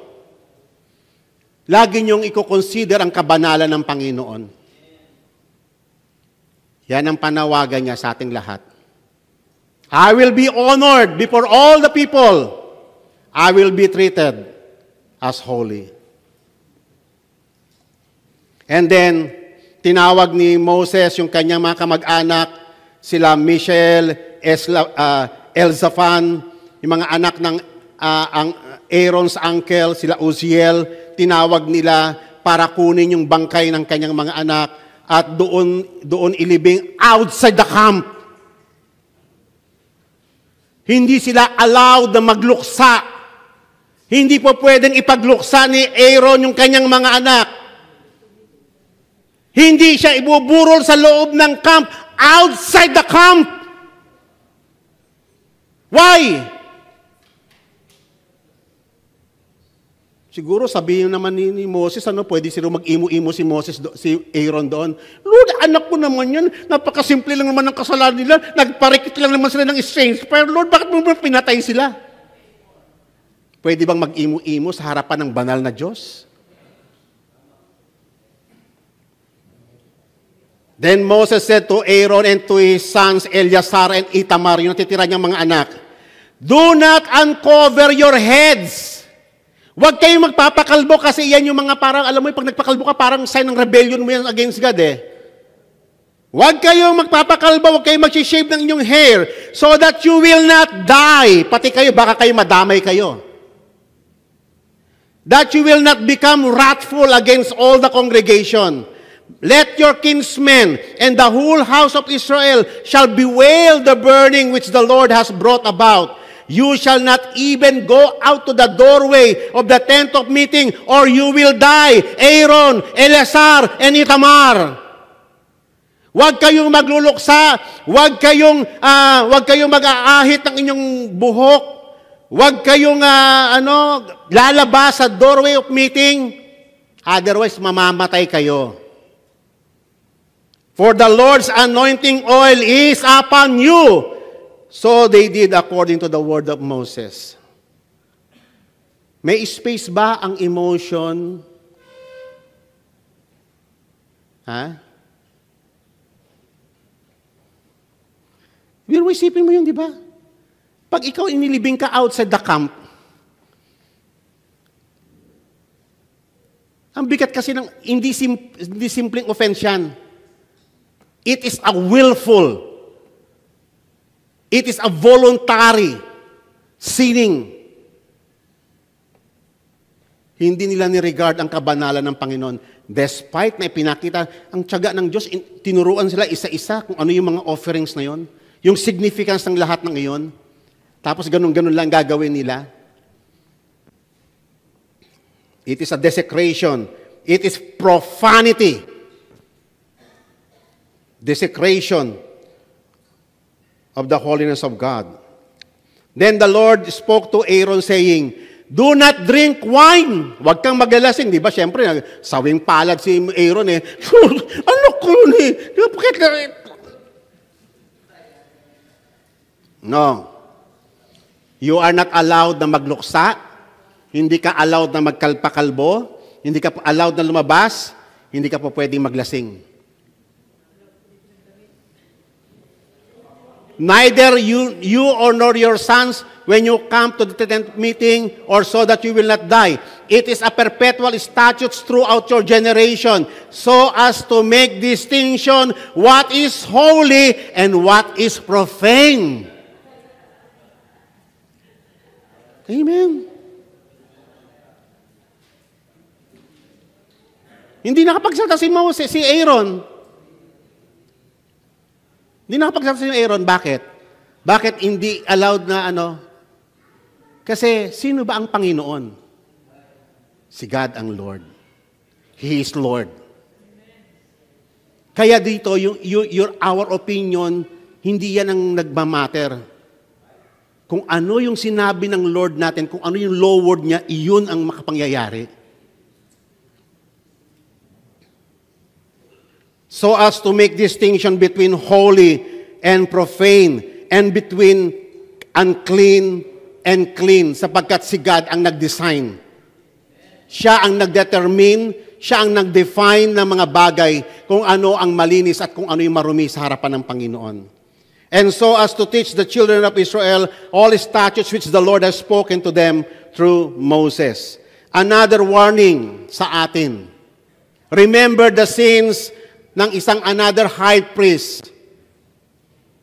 lagi nyong i-consider ang kabanalan ng Panginoon. Yan ang panawagan niya sa ating lahat. I will be honored before all the people. I will be treated as holy. And then, tinawag ni Moses yung kanyang mga kamag-anak, sila Michelle, Elzaphan, yung mga anak ng Aaron's uncle, sila Uziel, tinawag nila para kunin yung bangkay ng kanyang mga anak at doon ilibing outside the camp. Hindi sila allowed na magluksa. Hindi po pwedeng ipagluksa ni Aaron yung kanyang mga anak. Hindi siya ibuburol sa loob ng camp, outside the camp. Why? Siguro sabihin naman ni Moses, pwede sila mag-imo-imo si Aaron doon. Lord, anak ko naman yan. Napakasimple lang naman ng kasalanan nila. Nagparikit lang naman sila ng exchange. Pero Lord, bakit mo pinatay sila? Pwede bang mag-imo-imo sa harapan ng banal na Diyos? Then Moses said to Aaron and to his sons, Eleazar and Itamar, yung natitira niyang mga anak, do not uncover your heads. Huwag kayong magpapakalbo kasi yan yung mga parang, alam mo, pag nagpakalbo ka, parang sign ng rebellion mo yan against God eh. Huwag kayong magpapakalbo, huwag kayong mag-shave ng inyong hair so that you will not die. Pati kayo, baka kayo madamay kayo. That you will not become wrathful against all the congregation. Let your kinsmen and the whole house of Israel shall bewail the burning which the Lord has brought about. You shall not even go out to the doorway of the tent of meeting, or you will die. Aaron, Eleazar, and Itamar. Huwag kayong magluluksa. Huwag kayong mag-aahit ng inyong buhok. Huwag kayong lalabas sa doorway of meeting. Otherwise, mamamatay kayo. For the Lord's anointing oil is upon you. So they did according to the word of Moses. May space ba ang emotion? Ha? Pero isipin mo yun, di ba? Pag ikaw inilibing ka outside the camp, ang bigat kasi ng hindi simpleng offense yan. It is a willful. It is a voluntary sinning. Hindi nila ni-regard ang kabanalan ng Panginoon. Despite na ipinakita ang tiyaga ng Diyos, tinuruan sila isa-isa kung ano yung mga offerings na yon, yung significance ng lahat ng iyon. Tapos ganun-ganun lang gagawin nila. It is a desecration. It is profanity. Desecration of the holiness of God. Then the Lord spoke to Aaron saying, do not drink wine. Huwag kang magalasing. Di ba? Siyempre, sawing palad si Aaron eh. Ano ko ni? No. You are not allowed na magluksa. Hindi ka allowed na magkalpakalbo. Hindi ka allowed na lumabas. Hindi ka po pwedeng maglasing. Neither you or nor your sons when you come to the tent meeting, or so that you will not die. It is a perpetual statute throughout your generation, so as to make distinction what is holy and what is profane. Amen. Hindi nakapagsalita si Moses, si Aaron. Hindi nakapagsalita si Aaron. Bakit? Bakit hindi allowed na Kasi sino ba ang Panginoon? Si God ang Lord. He is Lord. Kaya dito, our opinion Hindi yan ang nagmamatter. Kung ano yung sinabi ng Lord natin, kung ano yung law word niya, iyon ang makapangyayari. So as to make distinction between holy and profane, and between unclean and clean, sapagkat si God ang nag-design. Siya ang nag-determine, siya ang nag-define ng mga bagay kung ano ang malinis at kung ano yung marumi sa harapan ng Panginoon. And so as to teach the children of Israel all statutes which the Lord has spoken to them through Moses. Another warning sa atin. Remember the sins ng isang another high priest,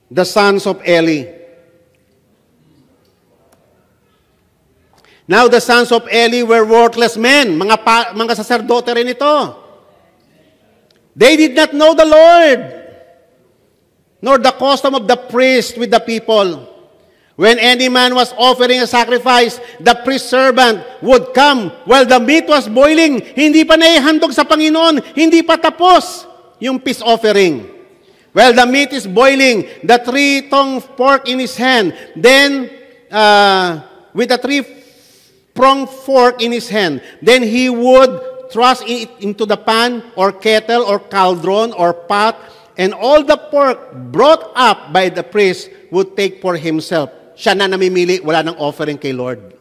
the sons of Eli. Now the sons of Eli were worthless men. Mga saserdote rin ito. They did not know the Lord, nor the custom of the priest with the people. When any man was offering a sacrifice, the priest servant would come while the meat was boiling. Hindi pa naihandog sa Panginoon. Hindi pa tapos yung peace offering. While the meat is boiling, the 3-tonged fork in his hand, then with the 3-pronged fork in his hand, then he would thrust it into the pan or kettle or cauldron or pot, and all the pork brought up by the priest would take for himself. Siya na namimili, wala nang offering kay Lord.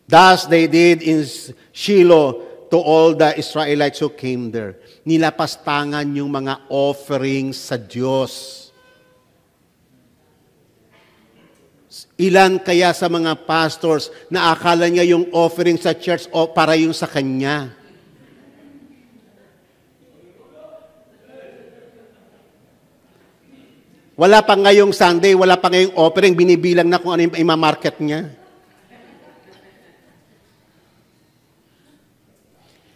Thus they did in Shiloh to all the Israelites who came there. Nilapastangan yung mga offerings sa Diyos. Ilan kaya sa mga pastors na akala niya yung offering sa church o para yung sa kanya? Wala pa ngayong Sunday, wala pa ngayong offering, binibilang na kung ano yung imamarket niya.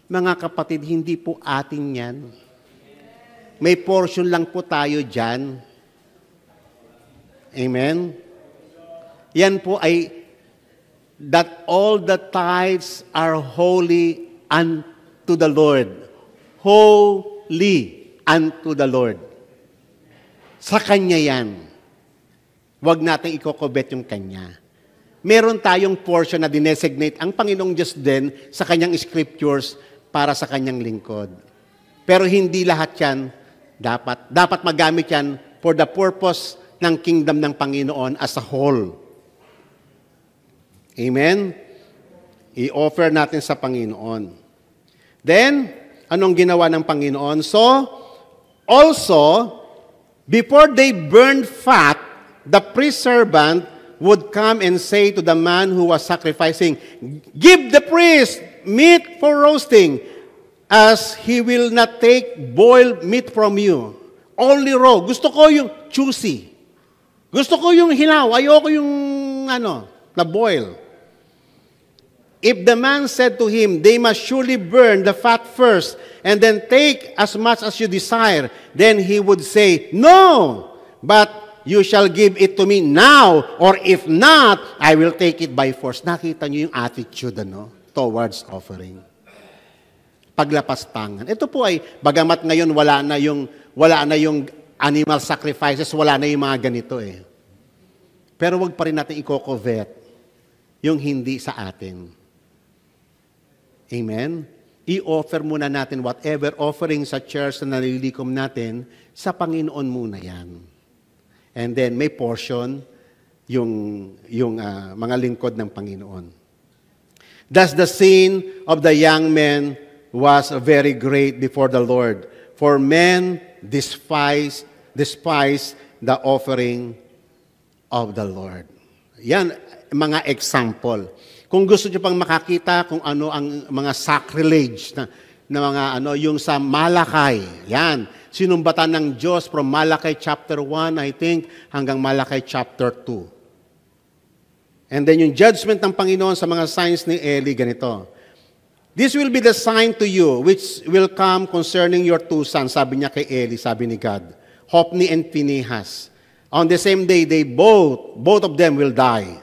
Mga kapatid, hindi po atin yan. May portion lang po tayo dyan. Amen? Yan po ay that all the tithes are holy unto the Lord. Holy unto the Lord. Sa Kanya yan. Huwag natin ikokobet yung Kanya. Meron tayong portion na dinesignate ang Panginoong Diyos din sa Kanyang scriptures para sa Kanyang lingkod. Pero hindi lahat yan dapat magamit yan for the purpose ng kingdom ng Panginoon as a whole. Amen? I-offer natin sa Panginoon. Then, anong ginawa ng Panginoon? So, also, before they burned fat, the priest servant would come and say to the man who was sacrificing, "Give the priest meat for roasting, as he will not take boiled meat from you. Only raw." Gusto ko yung juicy. Gusto ko yung hilaw. Ayoko yung na boil. If the man said to him, "They must surely burn the fat first, and then take as much as you desire," then he would say, "No, but you shall give it to me now, or if not, I will take it by force." Nakita niyo yung attitude towards offering. Paglapastangan. Ito po ay, bagamat ngayon wala na yung animal sacrifices, wala na yung mga ganito eh. Pero wag pa rin natin i-covet yung hindi sa atin. Amen? I-offer muna natin whatever offering sa church na nalilikom natin, sa Panginoon muna yan. And then may portion yung mga lingkod ng Panginoon. Thus the sin of the young men was very great before the Lord, for men despise the offering of the Lord. Yan, mga example. Kung gusto niyo pang makakita kung ano ang mga sacrilege na mga yung sa Malakay, yan, sinumbatan ng Diyos from Malakay chapter 1, I think, hanggang Malakay chapter 2. And then yung judgment ng Panginoon sa mga signs ni Eli, ganito. "This will be the sign to you which will come concerning your 2 sons." Sabi niya kay Eli, sabi ni God, Hophni and Phinehas. "On the same day, they both of them will die."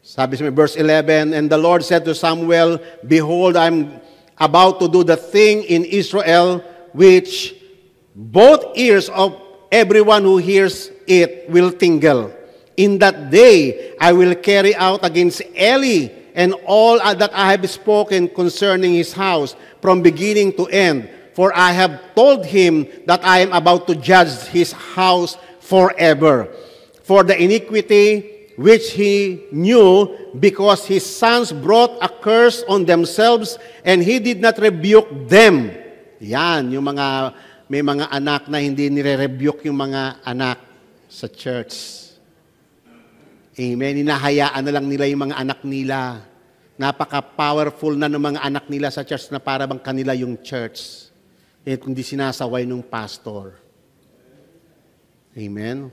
Sabi sa verse 11, "And the Lord said to Samuel, Behold, I'm about to do the thing in Israel which both ears of everyone who hears it will tingle. In that day, I will carry out against Eli and all that I have spoken concerning his house from beginning to end. For I have told him that I am about to judge his house forever. For the iniquity which he knew, because his sons brought a curse on themselves, and he did not rebuke them. Yan, yung may mga anak na hindi nire-rebuke yung mga anak sa church. Amen. Hinahayaan na lang nila yung mga anak nila. Napaka-powerful na ng mga anak nila sa church na para bang kanila yung church. At hindi sinasaway ng pastor. Amen.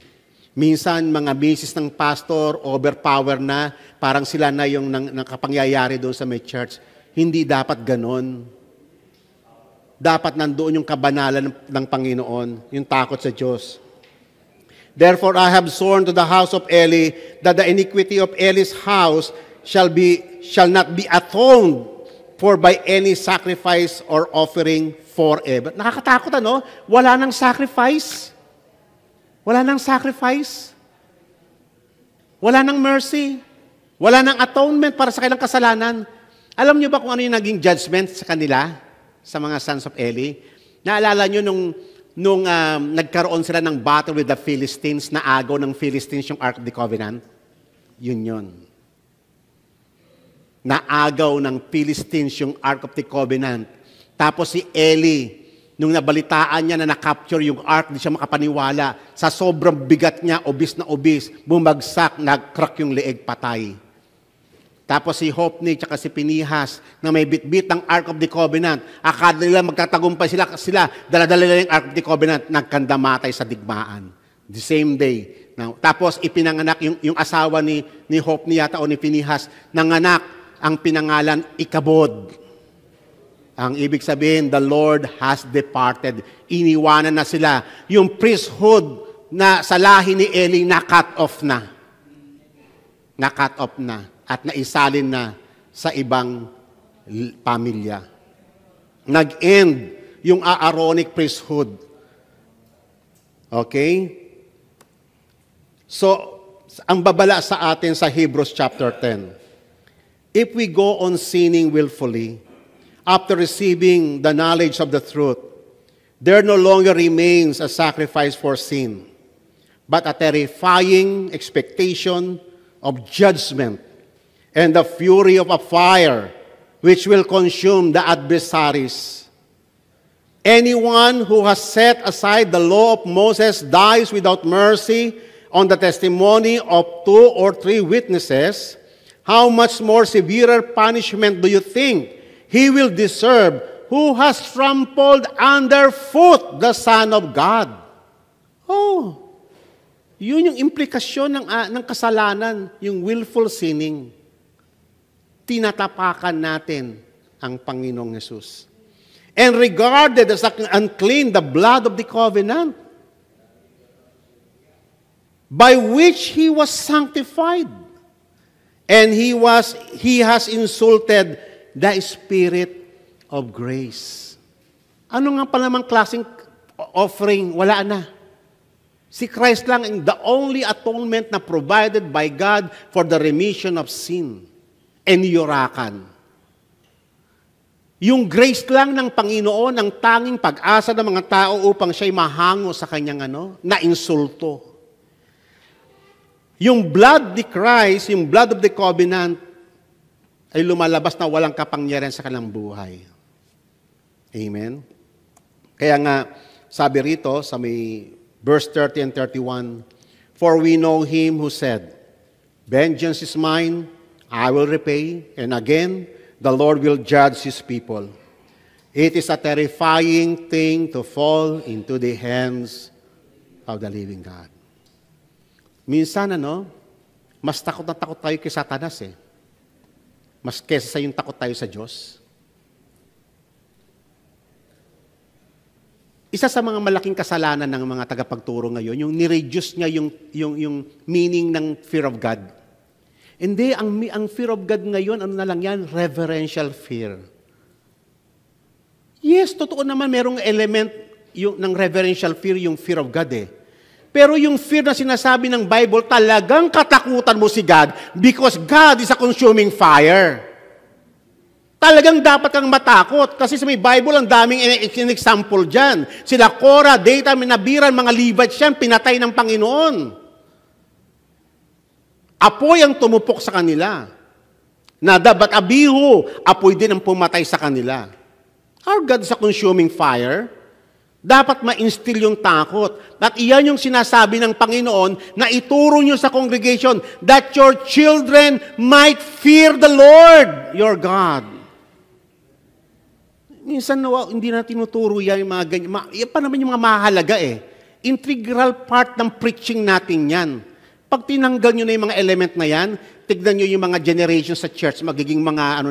Minsan, mga misis ng pastor, overpower na, parang sila na yung nakapangyayari doon sa may church. Hindi dapat ganon. Dapat nandoon yung kabanalan ng Panginoon, yung takot sa Diyos. Therefore, I have sworn to the house of Eli that the iniquity of Eli's house shall not be atoned for by any sacrifice or offering forever. Nakakatakot, ano? Wala nang sacrifice. Wala nang sacrifice. Wala nang mercy. Wala nang atonement para sa kanilang kasalanan. Alam niyo ba kung ano yung naging judgment sa kanila, sa mga sons of Eli? Naalala niyo nung nagkaroon sila ng battle with the Philistines, na agaw ng Philistines yung Ark of the Covenant? Yun. Naagaw ng Philistines yung Ark of the Covenant. Tapos si Eli, nung nabalitaan niya na na-capture yung ark, di siya makapaniwala. Sa sobrang bigat niya, obis na obis, bumagsak, nag-crack yung leeg, patay. Tapos si Hophni at si Pinihas, na may bitbit ng Ark of the Covenant, akala nila magtatagumpay sila, dala-dala nila yung Ark of the Covenant, nagkandamatay sa digmaan. The same day. Tapos ipinanganak yung asawa ni Hophni yata o ni Pinihas, nanganak ang pinangalan Ikabod. Ang ibig sabihin, the Lord has departed. Iniwanan na sila. Yung priesthood na sa lahi ni Eli, na-cut off na. Na-cut off na. At naisalin na sa ibang pamilya. Nag-end yung Aaronic priesthood. Okay? So, ang babala sa atin sa Hebrews chapter 10. If we go on sinning willfully, after receiving the knowledge of the truth, there no longer remains a sacrifice for sin, but a terrifying expectation of judgment and the fury of a fire which will consume the adversaries. Anyone who has set aside the law of Moses dies without mercy on the testimony of 2 or 3 witnesses. How much more severer punishment do you think he will deserve who has trampled underfoot the Son of God? Oh, yun yung implikasyon ng kasalanan, yung willful sinning. Tinatapakan natin ang Panginoong Yesus. And regarded as unclean the blood of the covenant, by which he was sanctified, and he has insulted the Spirit of grace. Ano nga pa namang klaseng offering? Wala na. Si Christ lang ang the only atonement na provided by God for the remission of sin. Eniyurakan. Yung grace lang ng Panginoon ang tanging pag-asa ng mga tao upang siya'y mahango sa kanyang na insulto. Yung blood ni Christ, yung blood of the covenant, ay lumalabas na walang kapangyarihan sa kanilang buhay. Amen? Kaya nga, sabi rito sa may verse 30 and 31, for we know him who said, vengeance is mine, I will repay, and again, the Lord will judge his people. It is a terrifying thing to fall into the hands of the living God. Minsan, mas takot na takot tayo kay Satanas Mas kesa sa yung takot tayo sa Diyos. Isa sa mga malaking kasalanan ng mga tagapagturo ngayon, yung ni-reduce niya yung meaning ng fear of God. Hindi, ang fear of God ngayon, ano na lang yan? Reverential fear. Yes, totoo naman, merong element ng reverential fear, yung fear of God eh. Pero yung fear na sinasabi ng Bible, talagang katakutan mo si God because God is a consuming fire. Talagang dapat kang matakot kasi sa may Bible ang daming example dyan. Sila Korah, Dathan, Abiram, mga Levites yan, pinatay ng Panginoon. Apoy ang tumupok sa kanila. Nadab at Abihu, apoy din ang pumatay sa kanila. Our God is a consuming fire. Dapat ma-instill yung takot. At iyan yung sinasabi ng Panginoon na ituro nyo sa congregation that your children might fear the Lord, your God. Minsan hindi na tinuturo yan yung mga ganyan. Yan pa naman yung mga mahalaga eh. Integral part ng preaching natin yan. Pag tinanggal nyo na yung mga element na yan, tignan nyo yung mga generations sa church, magiging mga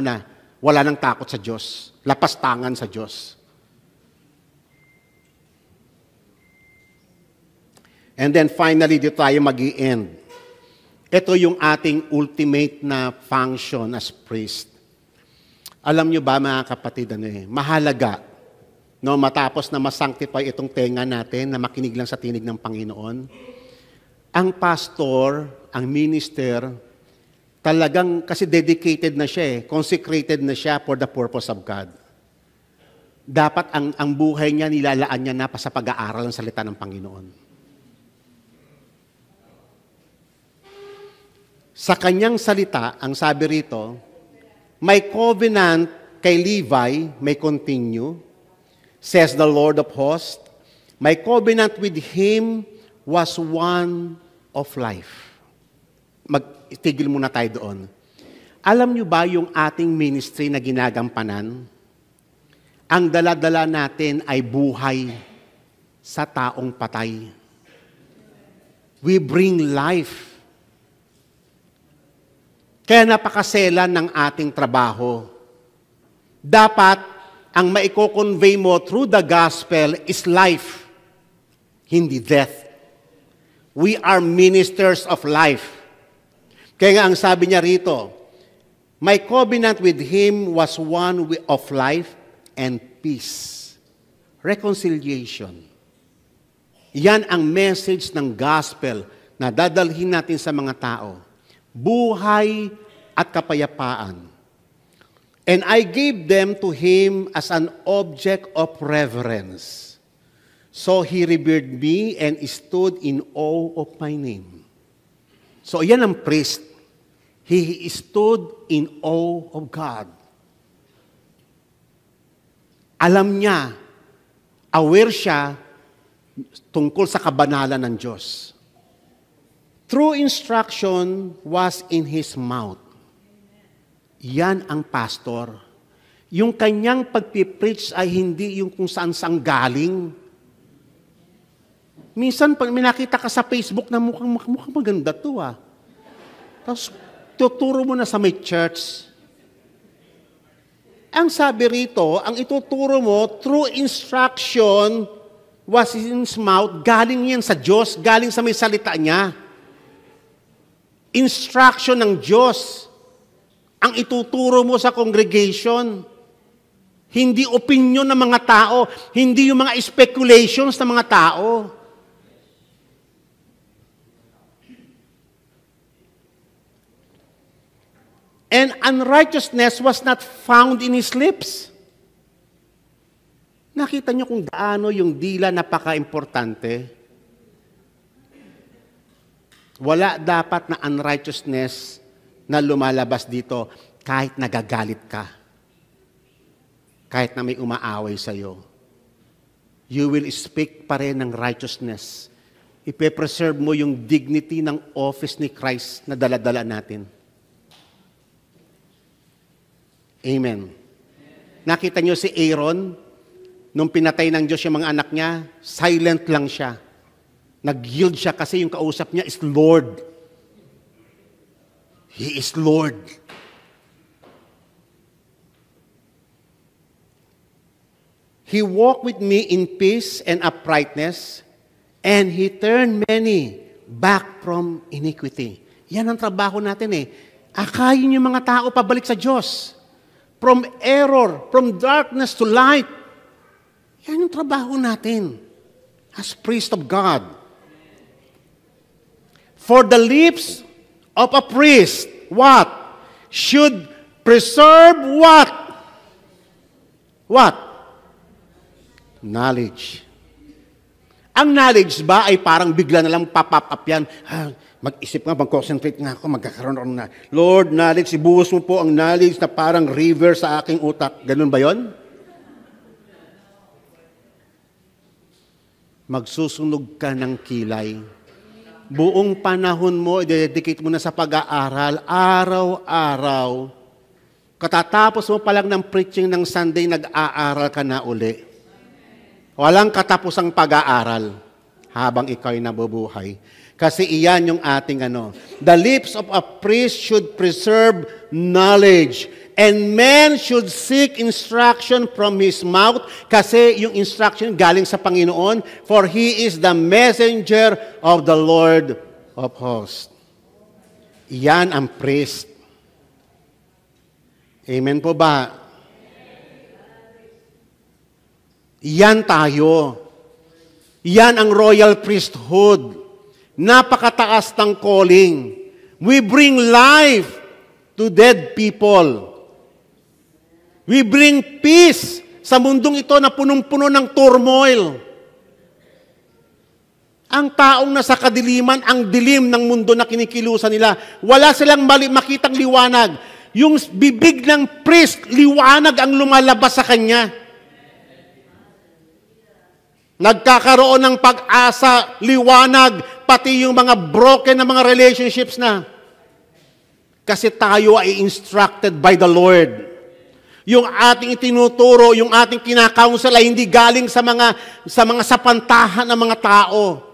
wala nang takot sa Diyos. Lapastangan sa Diyos. And then finally, dito tayo mag-i-end. Ito yung ating ultimate na function as priest. Alam nyo ba mga kapatid, mahalaga, matapos na masanctify itong tenga natin, na makinig lang sa tinig ng Panginoon, ang pastor, ang minister, talagang, kasi dedicated na siya consecrated na siya for the purpose of God. Dapat ang buhay niya, nilalaan niya na sa pag-aaral ng salita ng Panginoon. Sa kanyang salita, ang sabi rito, my covenant kay Levi may continue, says the Lord of hosts. My covenant with him was one of life. Magtigil muna tayo doon. Alam niyo ba yung ating ministry na ginagampanan? Ang dala-dala natin ay buhay sa taong patay. We bring life. Kaya napakaselan ng ating trabaho. Dapat, ang maiko-convey mo through the gospel is life, hindi death. We are ministers of life. Kaya nga ang sabi niya rito, my covenant with him was one of life and peace. Reconciliation. Yan ang message ng gospel na dadalhin natin sa mga tao. Buhay at kapayapaan. And I gave them to him as an object of reverence. So he revered me and stood in awe of my name. So yan ang priest. He stood in awe of God. Alam niya, aware siya tungkol sa kabanalan ng Diyos. True instruction was in his mouth. Yan ang pastor. Yung kanyang pagpipreach ay hindi yung kung saan-saan galing. Minsan, pag may nakita ka sa Facebook na mukhang maganda to Tapos, tuturo mo na sa may church. Ang sabi rito, ang ituturo mo, true instruction was in his mouth, galing yan sa Diyos, galing sa may salita niya. Instruction ng Diyos ang ituturo mo sa congregation. Hindi opinion ng mga tao, hindi yung mga speculations ng mga tao. And unrighteousness was not found in his lips. Nakita niyo kung gaano yung dila napaka-importante. Wala dapat na unrighteousness na lumalabas dito kahit nagagalit ka. Kahit na may umaaway sa iyo. You will speak pa rin ng righteousness. Ipe-preserve mo yung dignity ng office ni Christ na dala-dala natin. Amen. Nakita niyo si Aaron, nung pinatay ng Diyos yung mga anak niya, silent lang siya. Nag-yield siya kasi yung kausap niya is Lord. He is Lord. He walked with me in peace and uprightness, and He turned many back from iniquity. Yan ang trabaho natin Akayin yung mga tao pabalik sa Diyos. From error, from darkness to light. Yan yung trabaho natin as priest of God. For the lips of a priest, what? Should preserve what? What? Knowledge. Ang knowledge ba ay parang bigla na lang pop-up up yan? Mag-isip nga, mag-concentrate nga ako, magkakaroon ako na, Lord, knowledge, ibuhos mo po ang knowledge na parang river sa aking utak. Ganun ba yon? Magsusunog ka ng kilay. Buong panahon mo, i-dedicate mo na sa pag-aaral, araw-araw. Katatapos mo pa lang ng preaching ng Sunday, nag-aaral ka na uli. Walang katapusang pag-aaral habang ikaw'y nabubuhay. Kasi iyan yung ating The lips of a priest should preserve knowledge. And men should seek instruction from his mouth. Kasi yung instruction galing sa Panginoon. For he is the messenger of the Lord of hosts. Iyan ang priest. Amen po ba? Yan tayo. Yan ang royal priesthood. Napakataas ng calling. We bring life to dead people. We bring peace sa mundong ito na punong-puno ng turmoil. Ang taong nasa kadiliman, ang dilim ng mundo na kinikilusan nila, wala silang makitang liwanag. Yung bibig ng priest, liwanag ang lumalabas sa kanya. Nagkakaroon ng pag-asa, liwanag, pati yung mga broken na mga relationships na. Kasi tayo ay instructed by the Lord. Yung ating itinuturo, yung ating kinakounsel ay hindi galing sa mga sapantahan ng mga tao.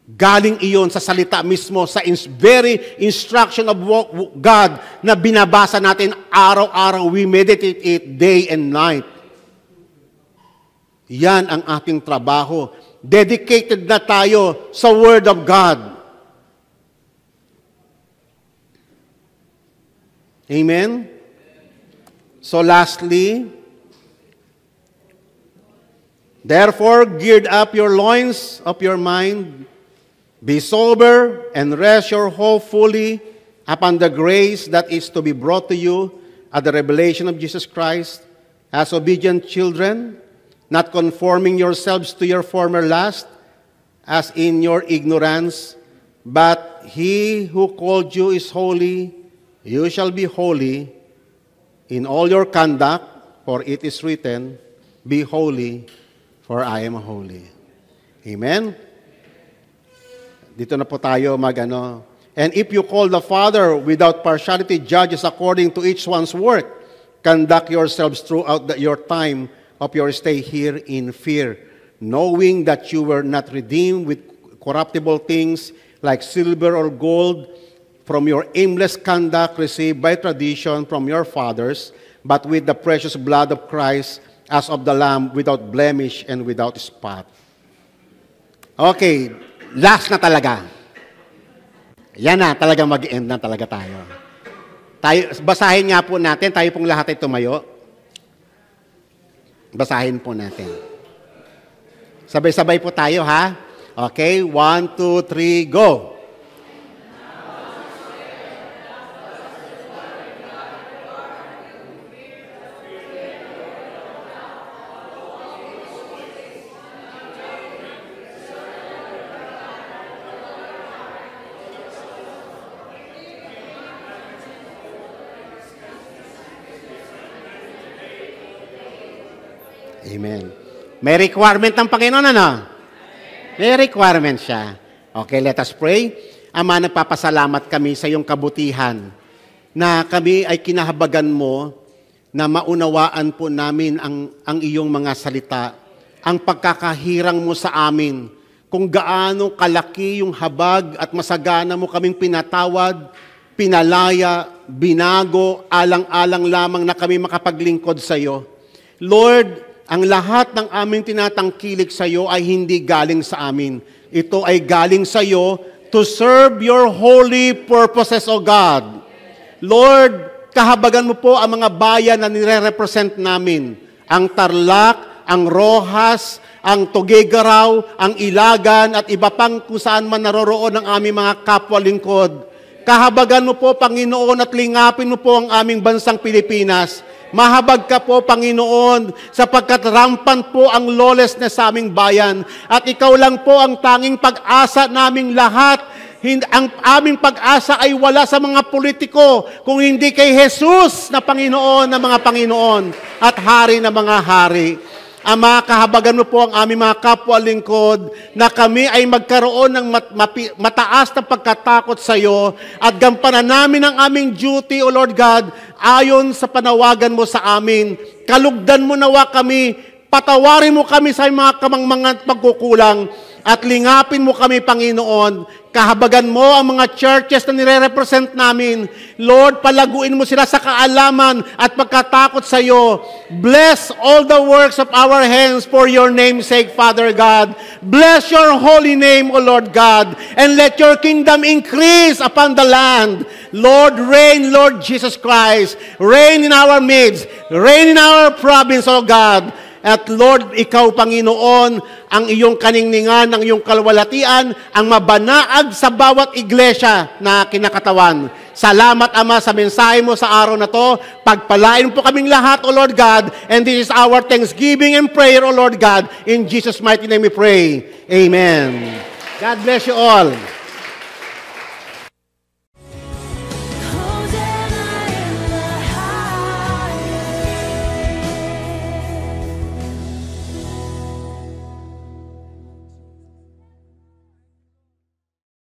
Galing iyon sa salita mismo, sa very instruction of God na binabasa natin araw-araw. We meditate it day and night. Yan ang ating trabaho. Dedicated na tayo sa Word of God. Amen? So lastly, therefore, gird up your loins of your mind, be sober, and rest your hope fully upon the grace that is to be brought to you at the revelation of Jesus Christ, as obedient children, not conforming yourselves to your former lust, as in your ignorance, but he who called you is holy, you shall be holy in all your conduct, for it is written, be holy, for I am holy. Amen? Dito na po tayo And if you call the Father without partiality, judges according to each one's work, conduct yourselves throughout your time of your stay here in fear, knowing that you were not redeemed with corruptible things like silver or gold from your aimless conduct received by tradition from your fathers, but with the precious blood of Christ as of the Lamb, without blemish and without spot. Okay, last na talaga. Yan na, talaga mag-end na talaga tayo. Basahin nga po natin, tayo pong lahat ay tumayo. Basahin po natin. Sabay-sabay po tayo, ha? Okay, 1, 2, 3, go! Amen. May requirement ng Panginoon, May requirement siya. Okay, let us pray. Ama, nagpapasalamat kami sa iyong kabutihan na kami ay kinahabagan mo na maunawaan po namin ang iyong mga salita, ang pagkakahirang mo sa amin, kung gaano kalaki yung habag at masagana mo kaming pinatawad, pinalaya, binago, alang-alang lamang na kami makapaglingkod sa iyo. Lord, ang lahat ng aming tinatangkilik sa iyo ay hindi galing sa amin. Ito ay galing sa iyo to serve your holy purposes, O God. Lord, kahabagan mo po ang mga bayan na nire-represent namin. Ang Tarlac, ang Rojas, ang Tugigaraw, ang Ilagan, at iba pang kung saan man naroroon ang aming mga kapwa lingkod. Kahabagan mo po, Panginoon, at lingapin mo po ang aming bansang Pilipinas. Mahabag ka po, Panginoon, sapagkat rampant po ang lawlessness sa aming bayan. At ikaw lang po ang tanging pag-asa naming lahat. Ang aming pag-asa ay wala sa mga politiko, kung hindi kay Jesus na Panginoon ng mga Panginoon at Hari ng mga Hari. Ama, kahabagan mo po ang aming mga kapwa lingkod na kami ay magkaroon ng mataas na pagkatakot sa iyo at gampanan namin ang aming duty, O Lord God, ayon sa panawagan mo sa amin. Kalugdan mo nawa kami, patawarin mo kami sa mga kamangmangan at pagkukulang at lingapin mo kami, Panginoon. Kahabagan mo ang mga churches na nire-represent namin. Lord, palaguin mo sila sa kaalaman at pagkatakot sa iyo. Bless all the works of our hands for your name's sake, Father God. Bless your holy name, O Lord God, and let your kingdom increase upon the land. Lord, reign, Lord Jesus Christ. Reign in our midst. Reign in our province, O God. At Lord, ikaw, Panginoon, ang iyong kaningningan, ang iyong kalwalatian, ang mabanaag sa bawat iglesia na kinakatawan. Salamat, Ama, sa mensahe mo sa araw na to. Pagpalain po kaming lahat, O Lord God, and this is our thanksgiving and prayer, O Lord God. In Jesus' mighty name we pray. Amen. God bless you all.